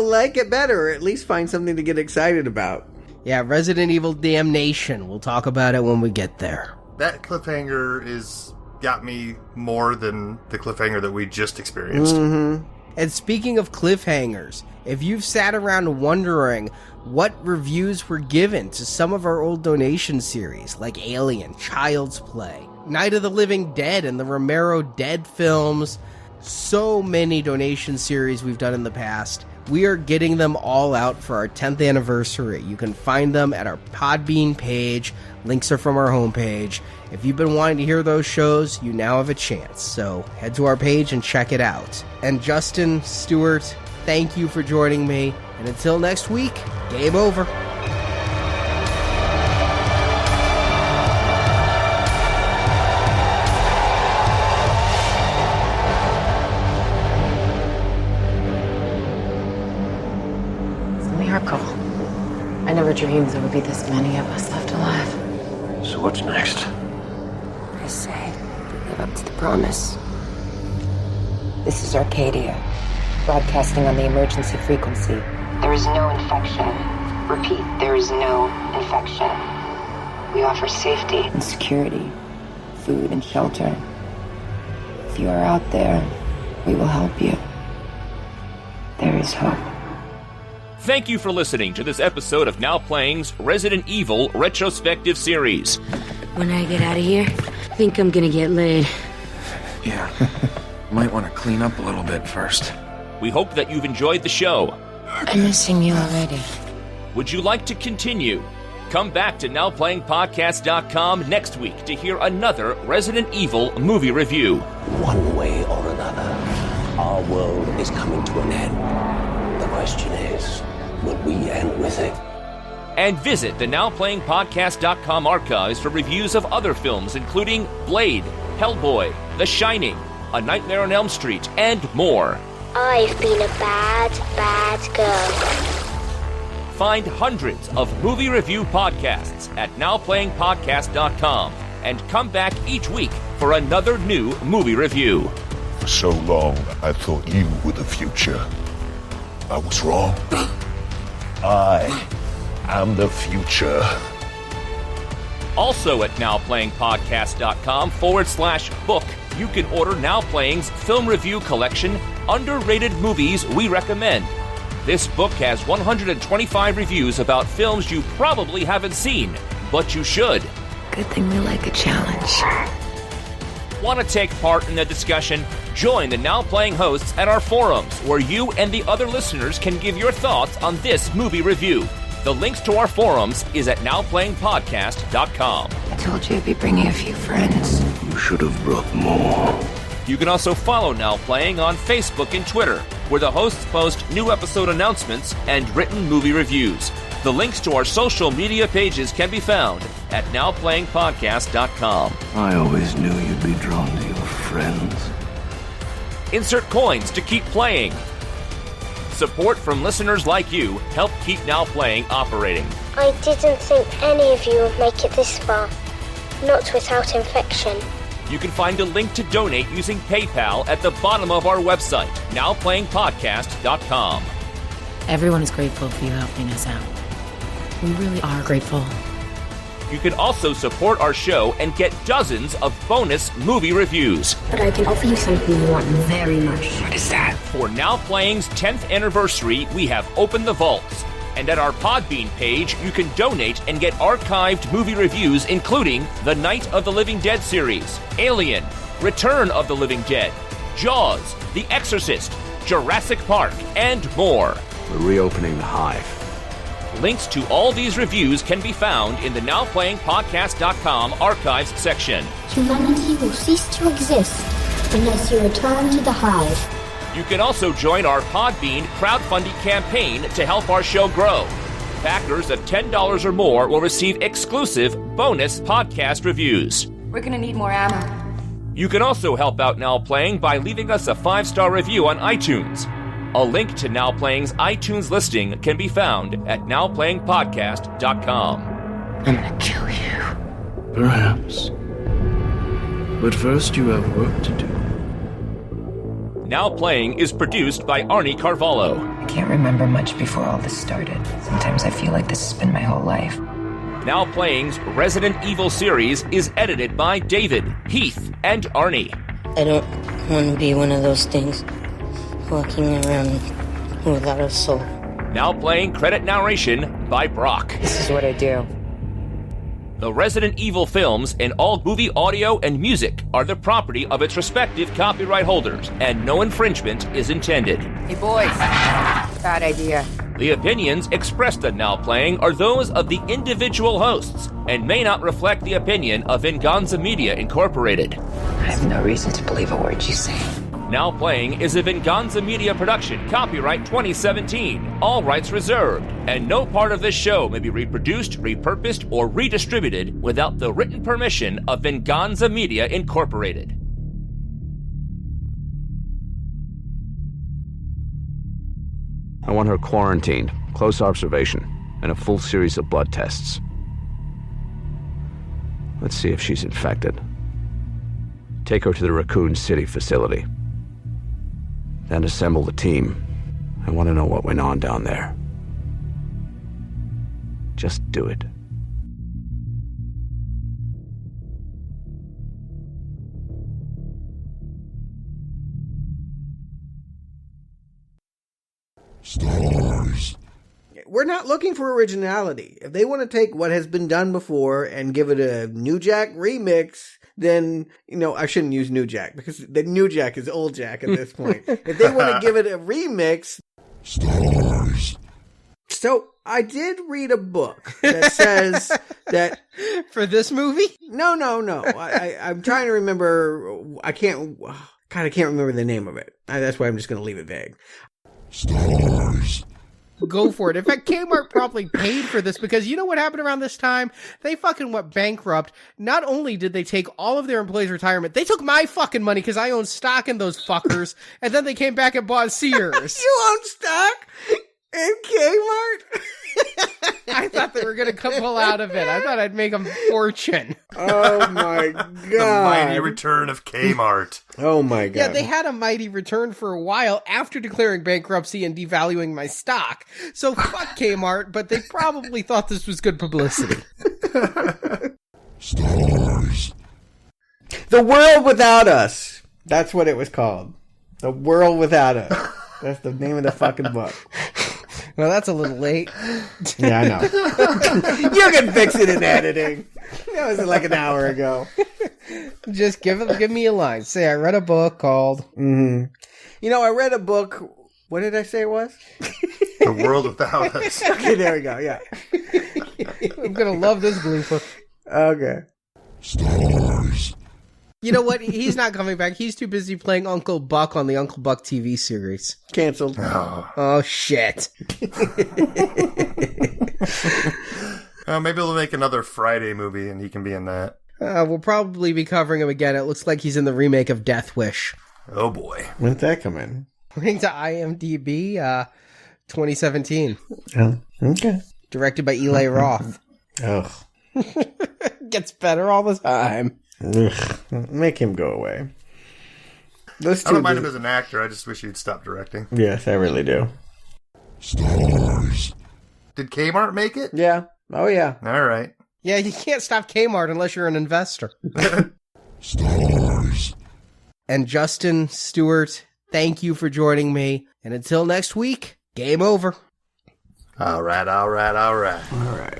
like it better, or at least find something to get excited about.
Yeah, Resident Evil Damnation. We'll talk about it when we get there.
That cliffhanger is got me more than the cliffhanger that we just experienced.
Mm-hmm. And speaking of cliffhangers, if you've sat around wondering what reviews were given to some of our old donation series, like Alien, Child's Play, Night of the Living Dead, and the Romero Dead films, so many donation series we've done in the past, we are getting them all out for our 10th anniversary. You can find them at our Podbean page. Links are from our homepage. If you've been wanting to hear those shows, you now have a chance. So head to our page and check it out. And Justin, Stewart, thank you for joining me. And until next week, game over.
I never dreamed there would be this many of us left alive.
So what's next?
I say, we live up to the promise. This is Arcadia, broadcasting on the emergency frequency. There is no infection. Repeat, there is no infection. We offer safety and security, food and shelter. If you are out there, we will help you. There is hope.
Thank you for listening to this episode of Now Playing's Resident Evil Retrospective Series.
When I get out of here, I think I'm gonna get laid.
Yeah. Might want to clean up a little bit first.
We hope that you've enjoyed the show.
I'm missing you already.
Would you like to continue? Come back to NowPlayingPodcast.com next week to hear another Resident Evil movie review.
One way or another, our world is coming to an end. The question is, will we end with it?
And visit the NowPlayingPodcast.com archives for reviews of other films including Blade, Hellboy, The Shining, A Nightmare on Elm Street, and more.
I've been a bad, bad girl.
Find hundreds of movie review podcasts at NowPlayingPodcast.com and come back each week for another new movie review.
For so long, I thought you were the future. I was wrong. I am the future.
Also at NowPlayingPodcast.com/book, you can order Now Playing's film review collection, Underrated Movies We Recommend. This book has 125 reviews about films you probably haven't seen, but you should.
Good thing we like a challenge.
Want to take part in the discussion? Join the Now Playing hosts at our forums, where you and the other listeners can give your thoughts on this movie review. The links to our forums is at NowPlayingPodcast.com.
I told you I'd be bringing a few friends.
You should have brought more.
You can also follow Now Playing on Facebook and Twitter, where the hosts post new episode announcements and written movie reviews. The links to our social media pages can be found at nowplayingpodcast.com.
I always knew you'd be drawn to your friends.
Insert coins to keep playing. Support from listeners like you help keep Now Playing operating.
I didn't think any of you would make it this far. Not without infection.
You can find a link to donate using PayPal at the bottom of our website, nowplayingpodcast.com.
Everyone is grateful for you helping us out. We really are grateful.
You can also support our show and get dozens of bonus movie reviews.
But I can offer you something you want very much.
What is that?
For Now Playing's 10th anniversary, we have opened the vaults. And at our Podbean page, you can donate and get archived movie reviews, including the Night of the Living Dead series, Alien, Return of the Living Dead, Jaws, The Exorcist, Jurassic Park, and more.
We're reopening the Hive.
Links to all these reviews can be found in the NowPlayingPodcast.com archives section.
Humanity will cease to exist unless you return to the Hive.
You can also join our Podbean crowdfunding campaign to help our show grow. Backers of $10 or more will receive exclusive bonus podcast reviews.
We're gonna need more ammo.
You can also help out Now Playing by leaving us a 5-star review on iTunes. A link to Now Playing's iTunes listing can be found at nowplayingpodcast.com.
I'm gonna kill you.
Perhaps. But first you have work to do.
Now Playing is produced by Arnie Carvalho.
I can't remember much before all this started. Sometimes I feel like this has been my whole life.
Now Playing's Resident Evil series is edited by David, Heath, and Arnie.
I don't want to be one of those things walking around without a soul.
Now Playing credit narration by Brock.
This is what I do.
The Resident Evil films and all movie audio and music are the property of its respective copyright holders, and no infringement is intended.
Hey boys, bad idea.
The opinions expressed on Now Playing are those of the individual hosts and may not reflect the opinion of Venganza Media Incorporated.
I have no reason to believe a word you say.
Now Playing is a Venganza Media production, copyright 2017, all rights reserved, and no part of this show may be reproduced, repurposed, or redistributed without the written permission of Venganza Media Incorporated.
I want her quarantined, close observation, and a full series of blood tests. Let's see if she's infected. Take her to the Raccoon City facility. Then assemble the team. I want to know what went on down there. Just do it.
Stars.
We're not looking for originality. If they want to take what has been done before and give it a New Jack remix, then, I shouldn't use New Jack because the New Jack is old Jack at this point. If they want to give it a remix.
Stars.
So I did read a book that says that.
For this movie?
No. I'm trying to remember. I can't remember the name of it. That's why I'm just going to leave it vague.
Stars.
Go for it. In fact, Kmart probably paid for this because you know what happened around this time? They fucking went bankrupt. Not only did they take all of their employees' retirement, they took my fucking money because I own stock in those fuckers, and then they came back and bought Sears.
You own stock in Kmart?
I thought they were going to pull out of it. I thought I'd make a fortune.
Oh my god.
The mighty return of Kmart.
Oh my god.
Yeah, they had a mighty return for a while after declaring bankruptcy and devaluing my stock. So fuck Kmart, but they probably thought this was good publicity.
Stars.
The World Without Us. That's what it was called. The World Without Us. That's the name of the fucking book.
Well, that's a little late.
Yeah, I know. You can fix it in editing. That was like an hour ago.
Just give me a line. Say, I read a book called...
Mm-hmm. I read a book... What did I say it was?
The World Without Us.
Okay, there we go, yeah.
I'm going to love this blooper.
Okay.
Stars.
You know what? He's not coming back. He's too busy playing Uncle Buck on the Uncle Buck TV series.
Canceled.
Oh shit.
Maybe they'll make another Friday movie and he can be in that.
We'll probably be covering him again. It looks like he's in the remake of Death Wish.
Oh boy.
When'd that come in?
According to IMDb, 2017.
Oh, okay.
Directed by Eli Roth.
Ugh.
Gets better all the time.
Ugh. Make him go away.
I don't mind him as an actor. I just wish he'd stop directing.
Yes, I really do.
Stars.
Did Kmart make it?
Yeah. Oh, yeah.
All right.
Yeah, you can't stop Kmart unless you're an investor.
Stars.
And Justin Stewart, thank you for joining me. And until next week, game over.
All right.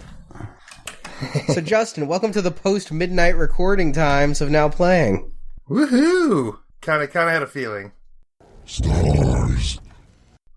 So, Justin, welcome to the post-midnight recording times of Now Playing.
Woohoo! Kind of had a feeling.
Stars.